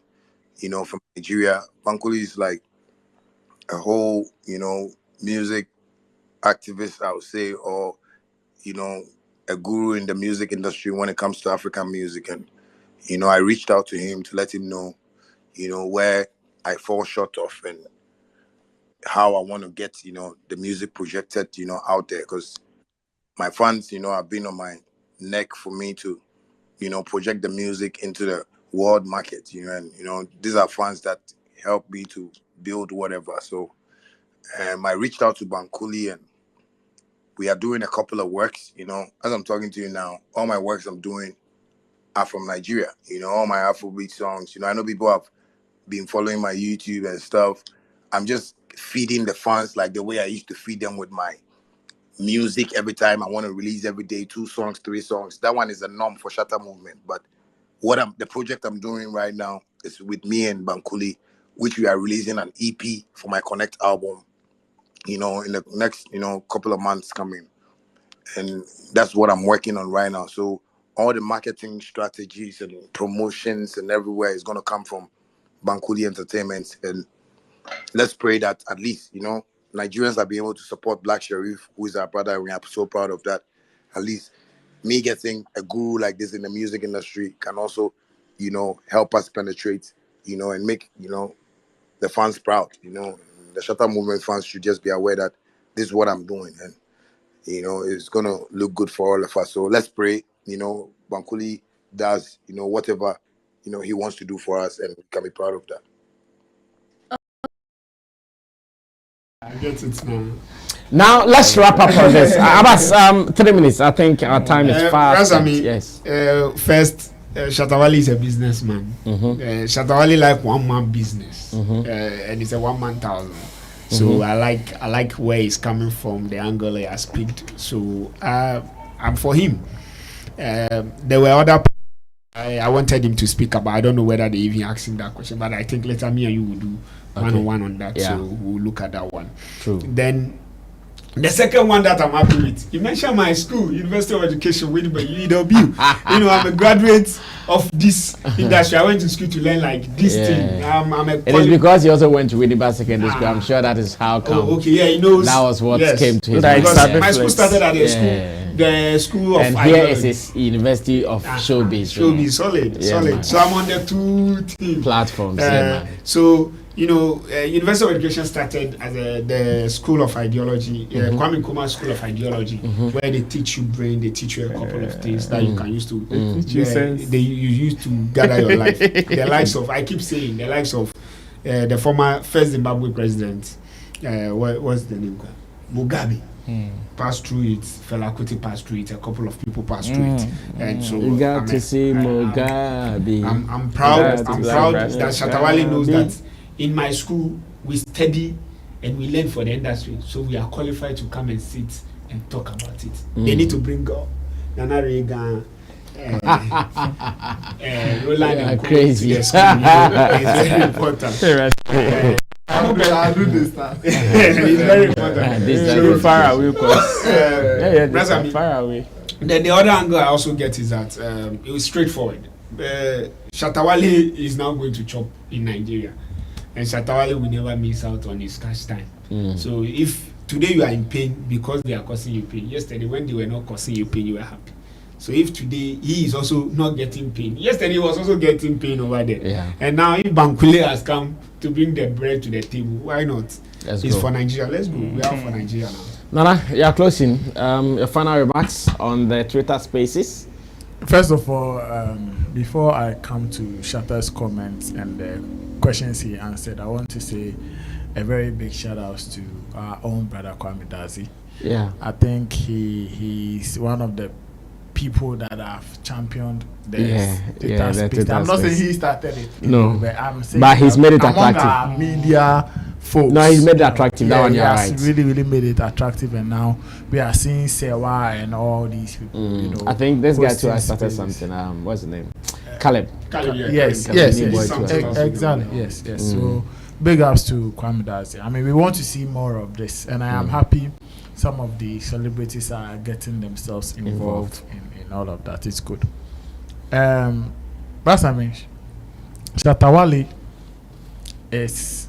from Nigeria. Bankole is like a whole, music activist, I would say, or, a guru in the music industry when it comes to African music. And, I reached out to him to let him know, where I fall short of and how I want to get, the music projected, out there. Because my fans, have been on my neck for me to, project the music into the world market, and, these are fans that help me to build whatever. So I reached out to Bankole and we are doing a couple of works, as I'm talking to you now, all my works I'm doing are from Nigeria, all my Afrobeat songs, I know people have been following my YouTube and stuff. I'm just feeding the fans like the way I used to feed them with my music every time I want to release every day, 2 songs, 3 songs. That one is a norm for Shatta movement. But the project I'm doing right now is with me and Bankole, which we are releasing an EP for my Connect album, in the next, couple of months coming. And that's what I'm working on right now. So all the marketing strategies and promotions and everywhere is going to come from Bankole Entertainment. And let's pray that at least, Nigerians are being able to support Black Sharif, who is our brother, and we are so proud of that. At least me getting a guru like this in the music industry can also, help us penetrate, and make, the fans proud. The Shatta movement fans should just be aware that this is what I'm doing, and it's gonna look good for all of us. So let's pray. Bankole does, whatever, he wants to do for us, and we can be proud of that. I get it now. Now let's wrap up on this. Abbas, 3 minutes. I think our time is fast. Yes. First, Shatta Wale is a businessman. Shatta Wale like one-man business, and it's a one-man thousand. So I like where he's coming from, the angle he has picked. So I'm for him. There were other. I wanted him to speak about. I don't know whether they even asked him that question, but I think later me and you will do one-on-one on that. Yeah. So we'll look at that one. True. Then the second one that I'm happy with, you mentioned my school, University of Education, with UW. I'm a graduate of this industry. I went to school to learn like this thing. It is because you also went to Winneba Secondary School. I'm sure that is how come. Okay, yeah, he knows. That was what came to his mind. My school started at the school of and here is his University of Showbiz. Showbiz, solid. So I'm on the 2 team platforms. So University of Education started as the school of ideology, Kwame Nkrumah School of Ideology, where they teach you brain, they teach you a couple of things that you can use to, you use to gather your life. The likes of, I keep saying, the likes of the former first Zimbabwe president, what's the name? Mugabe. Passed through it. Fela Kuti passed through it. A couple of people passed through it, and so you got to see Mugabe. I'm proud. I'm proud that Shatta Wale knows that in my school we study and we learn for the industry, so we are qualified to come and sit and talk about it. They need to bring up Nana Reagan, Roland and crazy. To the school. It's very important. I'll do this now. It's very important. This is far away, far away. Then the other angle I also get is that it was straightforward. Shatta Wale is now going to chop in Nigeria, and Shatta Wale will never miss out on his cash time. So if today you are in pain because they are causing you pain, yesterday when they were not causing you pain, you were happy. So if today he is also not getting pain, yesterday he was also getting pain over there, and now if Bankole has come to bring the bread to the table, why not? It's for Nigeria. Let's go. We are for Nigeria now. Nana, you are closing. Your final remarks on the Twitter Spaces. First of all, before I come to Shatta's comments and the questions he answered, I want to say a very big shout out to our own brother Kwame Dazi. Yeah, I think he's one of the people that have championed the Twitter space. I'm not saying he started it. No, but I'm saying but he's made it among attractive. Our media folks. No, he's made it attractive. That one, you're right. Really made it attractive, and now we are seeing Serwaa and all these people. I think this guy too has started something. What's the name? Caleb. Yes. Exactly. Yes. So big ups to Kwame Dazi. I mean, we want to see more of this, and I am happy some of the celebrities are getting themselves involved in all of that. It's good. But I mean, Shatta Wale is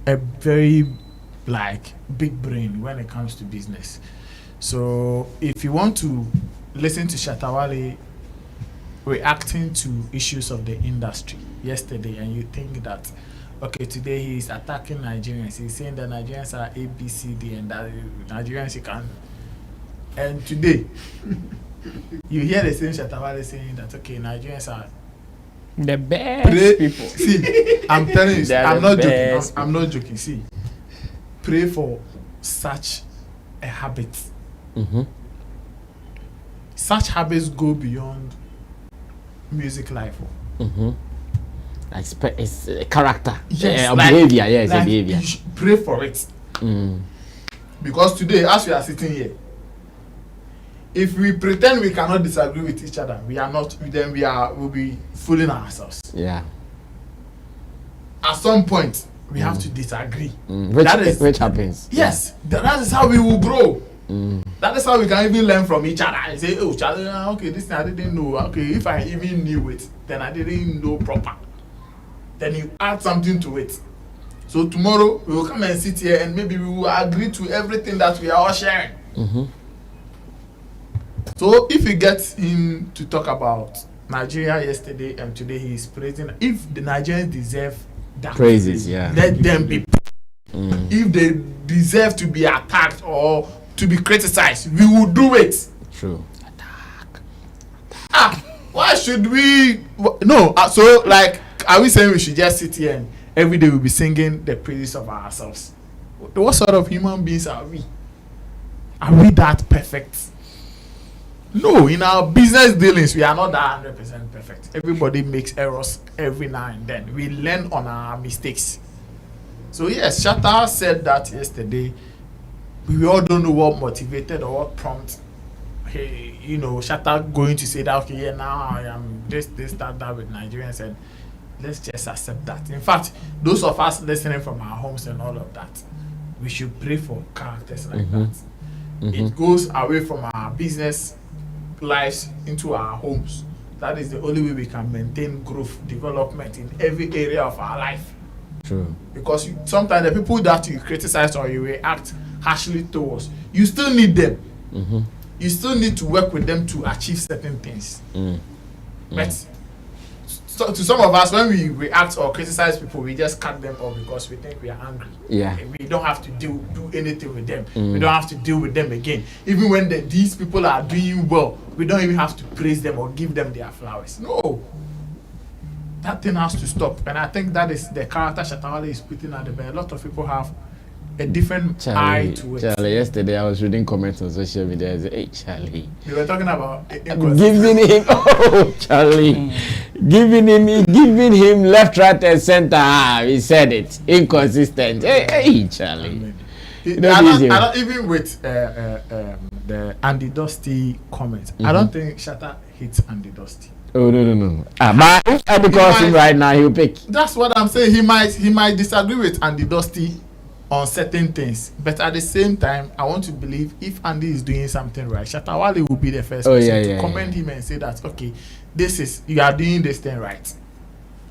a very big brain when it comes to business. So if you want to listen to Shatta Wale reacting to issues of the industry yesterday, and you think that today he's attacking Nigerians, he's saying that Nigerians are A, B, C, D, and that Nigerians you can. And today, you hear the same Shatta Wale saying that Nigerians are the best people. See, I'm telling you, I'm not joking. I'm not joking. See, pray for such a habit. Such habits go beyond music life. It's a character, behavior. It's a behavior. You should pray for it. Because today, as we are sitting here, if we pretend we cannot disagree with each other, we are not. Then we'll be fooling ourselves. Yeah. At some point, we have to disagree. Which happens. Yes, that is how we will grow. That is how we can even learn from each other and say, oh, Charlie, this thing I didn't know. If I even knew it, then I didn't know proper. Then you add something to it. So tomorrow we will come and sit here and maybe we will agree to everything that we are all sharing. So if you get him to talk about Nigeria yesterday and today he is praising, if the Nigerians deserve that praises, let them be. If they deserve to be attacked or to be criticized, we will do it. True. Why should we? No. Are we saying we should just sit here and every day we'll be singing the praises of ourselves? What sort of human beings are we? Are we that perfect? No, in our business dealings, we are not that 100% perfect. Everybody makes errors every now and then. We learn on our mistakes. So yes, Shatta said that yesterday. We all don't know what motivated or what prompted. Hey, Shatta going to say that now I am this, that with Nigerians, and let's just accept that. In fact, those of us listening from our homes and all of that, we should pray for characters like that. It goes away from our business lives into our homes. That is the only way we can maintain growth, development in every area of our life. True. Because sometimes the people that you criticize or you react harshly towards, you still need them. You still need to work with them to achieve certain things. But So, to some of us, when we react or criticize people, we just cut them off because we think we are angry. Yeah. We don't have to do anything with them. We don't have to deal with them again. Even when these people are doing well, we don't even have to praise them or give them their flowers. No. That thing has to stop. And I think that is the character Shatta Wale is putting out there. A lot of people have a different eye to it. Charlie, yesterday I was reading comments on social media. I said, hey, Charlie. They were talking about giving him, giving him left, right, and center. He said it. Inconsistent. Hey, Charlie. I don't, even with the Andy Dusty comment, I don't think Shatta hates Andy Dusty. Oh no. But because him right now, he'll pick. That's what I'm saying. He might disagree with Andy Dusty on certain things, but at the same time, I want to believe if Andy is doing something right, Shatta Wale will be the first person to commend him and say that okay, you are doing this thing right.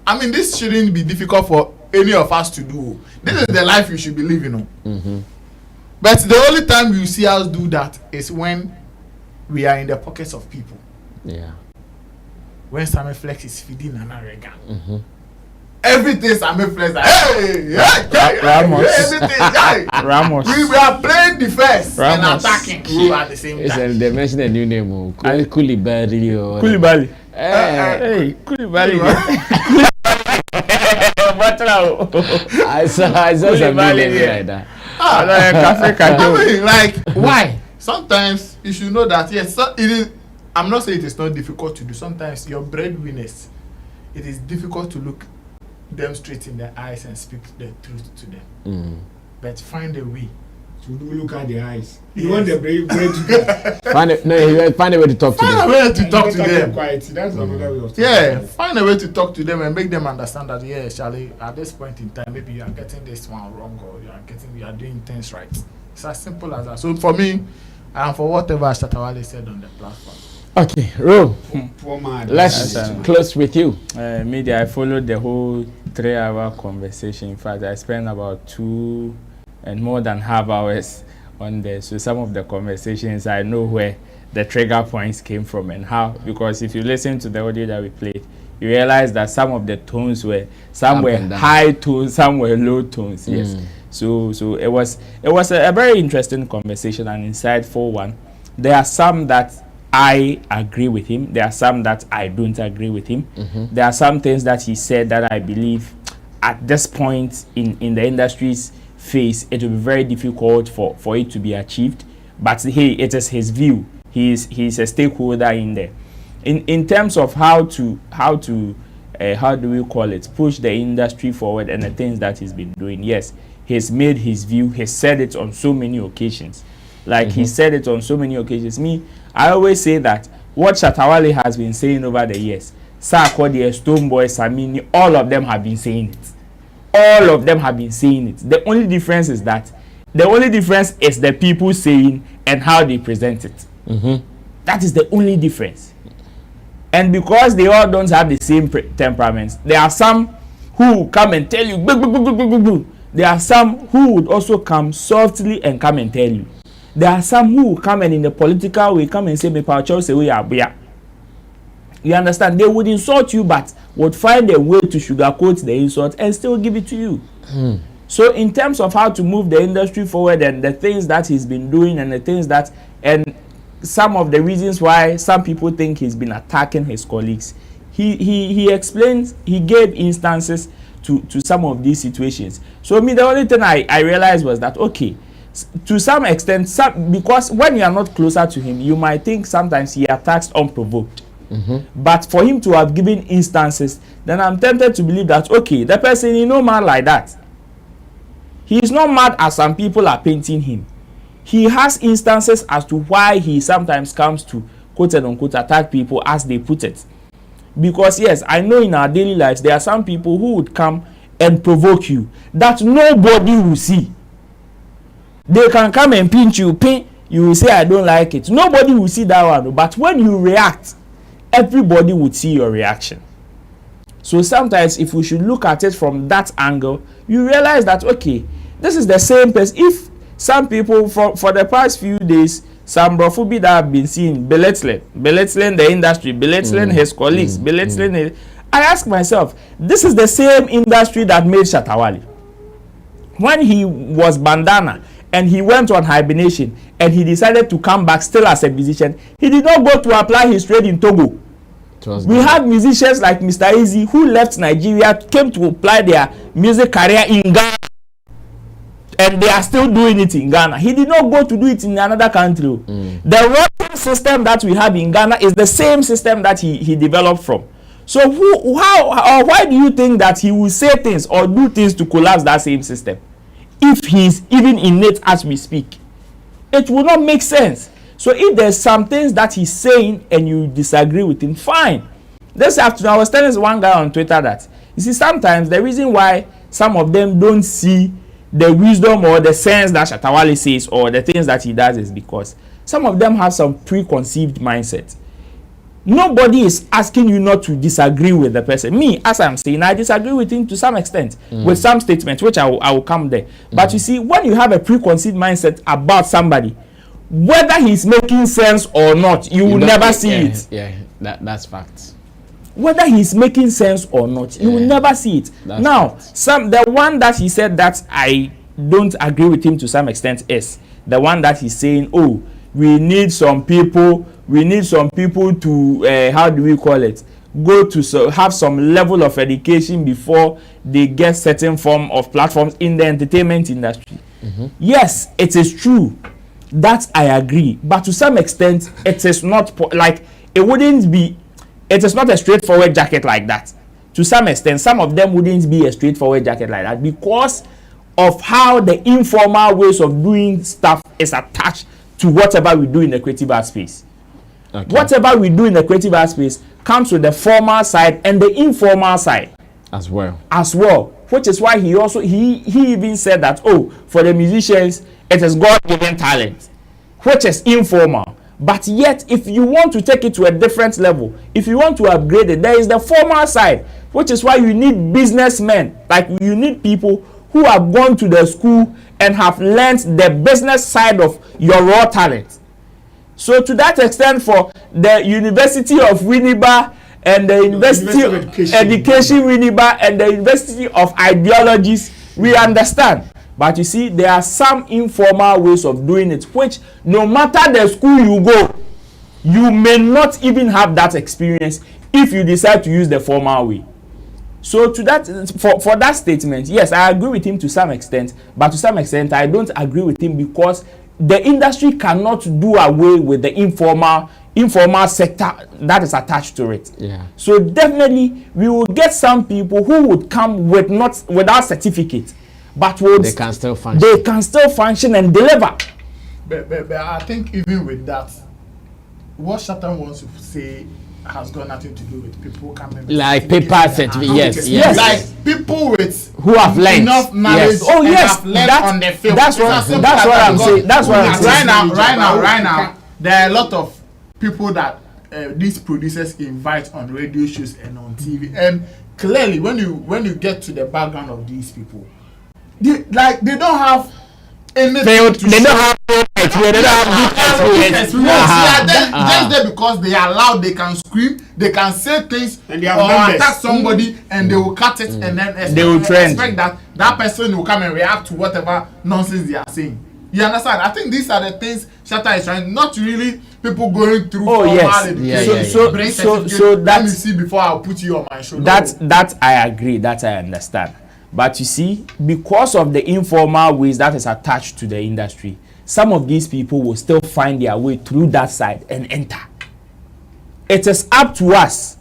I mean, this shouldn't be difficult for any of us to do. This is the life you should be living on. But the only time you see us do that is when we are in the pockets of people. Yeah. When Sammy Flex is feeding Nana Reagan. Everything Sammy Flex, Ramos. We are playing defense and attacking at the same time. They mentioned a new name, Koulibaly. Hey, Koulibaly. I saw something like that. Like, why? Sometimes you should know that, yes, it is. I'm not saying it is not difficult to do. Sometimes your breadwinners, it is difficult to look them straight in the eyes and speak the truth to them. But find a way to look at the eyes. You want the bread to find a way to talk to them. Find a way to talk to them. That's another way of talking. Find a way to talk to them and make them understand that Charlie, at this point in time, maybe you are getting this one wrong or you are doing things right. It's as simple as that. So for me, and for whatever Shatta Wale said on the platform. Okay, Ro, let's close with you. Media, I followed the whole 3-hour conversation. In fact, I spent about 2 and more than half hours on there. So some of the conversations, I know where the trigger points came from and how. Because if you listen to the audio that we played, you realize that some of the tones were, some were high tones, some were low tones. Yes. So it was a very interesting conversation, an insightful one. There are some that I agree with him. There are some that I don't agree with him. There are some things that he said that I believe at this point in the industry's phase, it will be very difficult for it to be achieved. But hey, it is his view. He's a stakeholder in there. In terms of how do we call it, push the industry forward and the things that he's been doing, yes, he's made his view. He's said it on so many occasions. Like he said it on so many occasions. I always say that what Shatta Wale has been saying over the years, Sarkodie, Stonebwoy, Sammy, all of them have been saying it. All of them have been saying it. The only difference is the people saying and how they present it. That is the only difference. And because they all don't have the same temperaments, there are some who come and tell you, boo, boo, boo, boo, boo, boo. There are some who would also come softly and come and tell you. There are some who come and in the political way come and say, you understand? They would insult you, but would find a way to sugarcoat the insult and still give it to you. So in terms of how to move the industry forward and the things that he's been doing and the things that, and some of the reasons why some people think he's been attacking his colleagues, he explains, he gave instances to some of these situations. So the only thing I realized was that, okay, to some extent, because when you are not closer to him, you might think sometimes he attacks unprovoked. But for him to have given instances, then I'm tempted to believe that, okay, the person is not mad like that. He is not mad as some people are painting him. He has instances as to why he sometimes comes to quote and unquote attack people as they put it. Because yes, I know in our daily lives, there are some people who would come and provoke you that nobody will see. They can come and pinch you, you will say, I don't like it. Nobody will see that one. But when you react, everybody would see your reaction. So sometimes if we should look at it from that angle, you realize that, okay, this is the same person. If some people for the past few days, some brofubi that have been seen belittling the industry, belittling his colleagues, belittling I ask myself, this is the same industry that made Shatta Wale. When he was bandana and he went on hibernation and he decided to come back still as a musician, he did not go to apply his trade in Togo. We have musicians like Mr. Easy who left Nigeria, came to apply their music career in Ghana, and they are still doing it in Ghana. He did not go to do it in another country. The working system that we have in Ghana is the same system that he developed from. So why do you think that he will say things or do things to collapse that same system if he's even innate as we speak? It will not make sense. So if there's some things that he's saying and you disagree with him, fine. This afternoon I was telling one guy on Twitter that, you see, sometimes the reason why some of them don't see the wisdom or the sense that Shatta Wale says or the things that he does is because some of them have some preconceived mindset. Nobody is asking you not to disagree with the person. Me, as I'm saying, I disagree with him to some extent with some statements, which I will come there. But you see, when you have a preconceived mindset about somebody, whether he's making sense or not, you will never see it. Yeah, that's fact. Whether he's making sense or not, you will never see it. Now, the one that he said that I don't agree with him to some extent is the one that he's saying, oh, we need some people to how do we call it, go to have some level of education before they get certain form of platforms in the entertainment industry. Yes, it is true that I agree, but to some extent it is not like it is not a straightforward jacket like that. To some extent, some of them wouldn't be a straightforward jacket like that because of how the informal ways of doing stuff is attached to whatever we do in the creative art space. Whatever we do in the creative art space comes with the formal side and the informal side as well. Which is why he even said that, oh, for the musicians it is God-given talent, which is informal. But yet, if you want to take it to a different level, if you want to upgrade it, there is the formal side, which is why you need businessmen. Like, you need people who have gone to the school and have learned the business side of your raw talent. So to that extent, for the University of Winneba and the University of Education Winneba and the University of Ideologies, we understand. But you see, there are some informal ways of doing it, which no matter the school you go, you may not even have that experience if you decide to use the formal way. So to that, for that statement, yes, I agree with him to some extent, but to some extent, I don't agree with him because the industry cannot do away with the informal sector that is attached to it. Yeah. So definitely, we will get some people who would come without certificate. But they can still function and deliver. But I think even with that, what Shatta wants to say has got nothing to do with people coming like paper certificate. Yes. Like people with who have learned enough knowledge. Oh yes, have learned on the field. That's what I'm saying. That's what I'm saying. Right now, there are a lot of people that these producers invite on radio shows and on TV, and clearly when you get to the background of these people, they don't have anything they don't have experience. Just there because they are loud, they can scream, they can say things and they have or attack somebody and they will cut it and then expect that person will come and react to whatever nonsense they are saying. You understand? I think these are the things Shatta is trying, not really people going through formality. So that, let me see before I'll put you on my show. That I agree, that I understand. But you see, because of the informal ways that is attached to the industry, some of these people will still find their way through that side and enter. It is up to us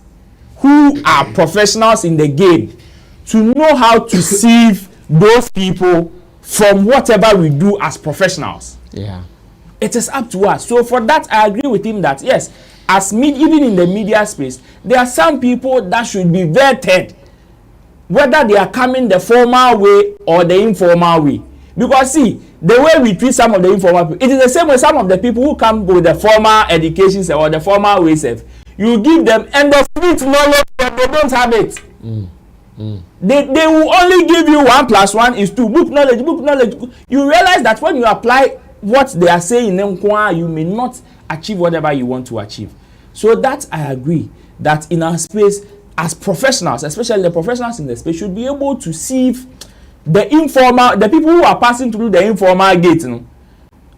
who are professionals in the game to know how to sieve those people from whatever we do as professionals. Yeah. It is up to us. So for that, I agree with him that yes, even in the media space, there are some people that should be vetted, whether they are coming the formal way or the informal way. Because see, the way we treat some of the informal people, it is the same way some of the people who come with the formal education or the formal ways. You give them endoscopy knowledge, but they don't have it. They will only give you 1 + 1 = 2. Book knowledge. You realize that when you apply what they are saying, you may not achieve whatever you want to achieve. So that I agree that in our space, as professionals, especially the professionals in the space, should be able to sieve the people who are passing through the informal gate, you know,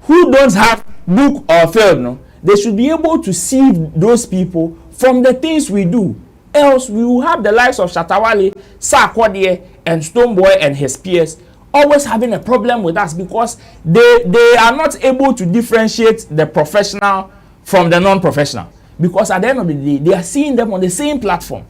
who don't have book or film, no, they should be able to sieve those people from the things we do. Else we will have the likes of Shatta, Wale, Sarkodie, and Stonebwoy and his peers always having a problem with us because they are not able to differentiate the professional from the non-professional. Because at the end of the day, they are seeing them on the same platform.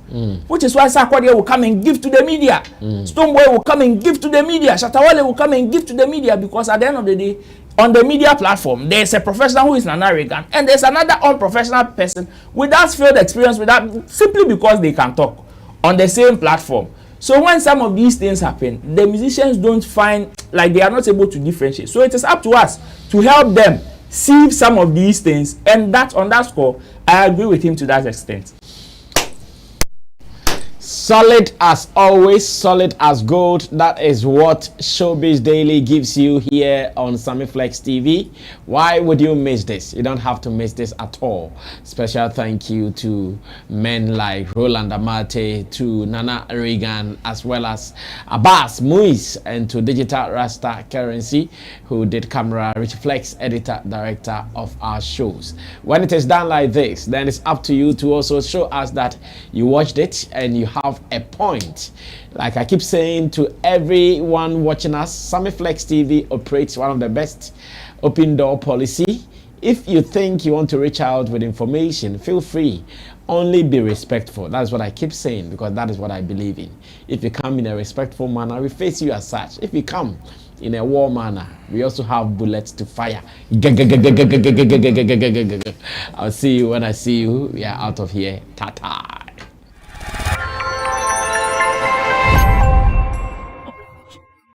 Which is why Sarkodie will come and give to the media. Stonebwoy will come and give to the media. Shatta, Wale will come and give to the media, because at the end of the day, on the media platform, there's a professional who is Nana Reagan, and there's another unprofessional person without field experience, simply because they can talk on the same platform. So when some of these things happen, the musicians don't find like they are not able to differentiate. So it is up to us to help them see some of these things, and that on that score, I agree with him to that extent. Solid as always, solid as gold. That is what Showbiz Daily gives you here on Sammy Flex TV. Why would you miss this? You don't have to miss this at all. Special thank you to men like Roland Amate, to Nana Reagan, as well as Abbas Muiz, and to Digital Rasta Currency, who did camera, Rich Flex, editor, director of our shows. When it is done like this, then it's up to you to also show us that you watched it and you have a point. Like I keep saying to everyone watching us, Sammy Flex TV operates one of the best open door policy. If you think you want to reach out with information, feel free. Only be respectful. That's what I keep saying, because that is what I believe in. If you come in a respectful manner, we face you as such. If you come in a war manner, we also have bullets to fire. I'll see you when I see you. We are out of here. Ta-ta.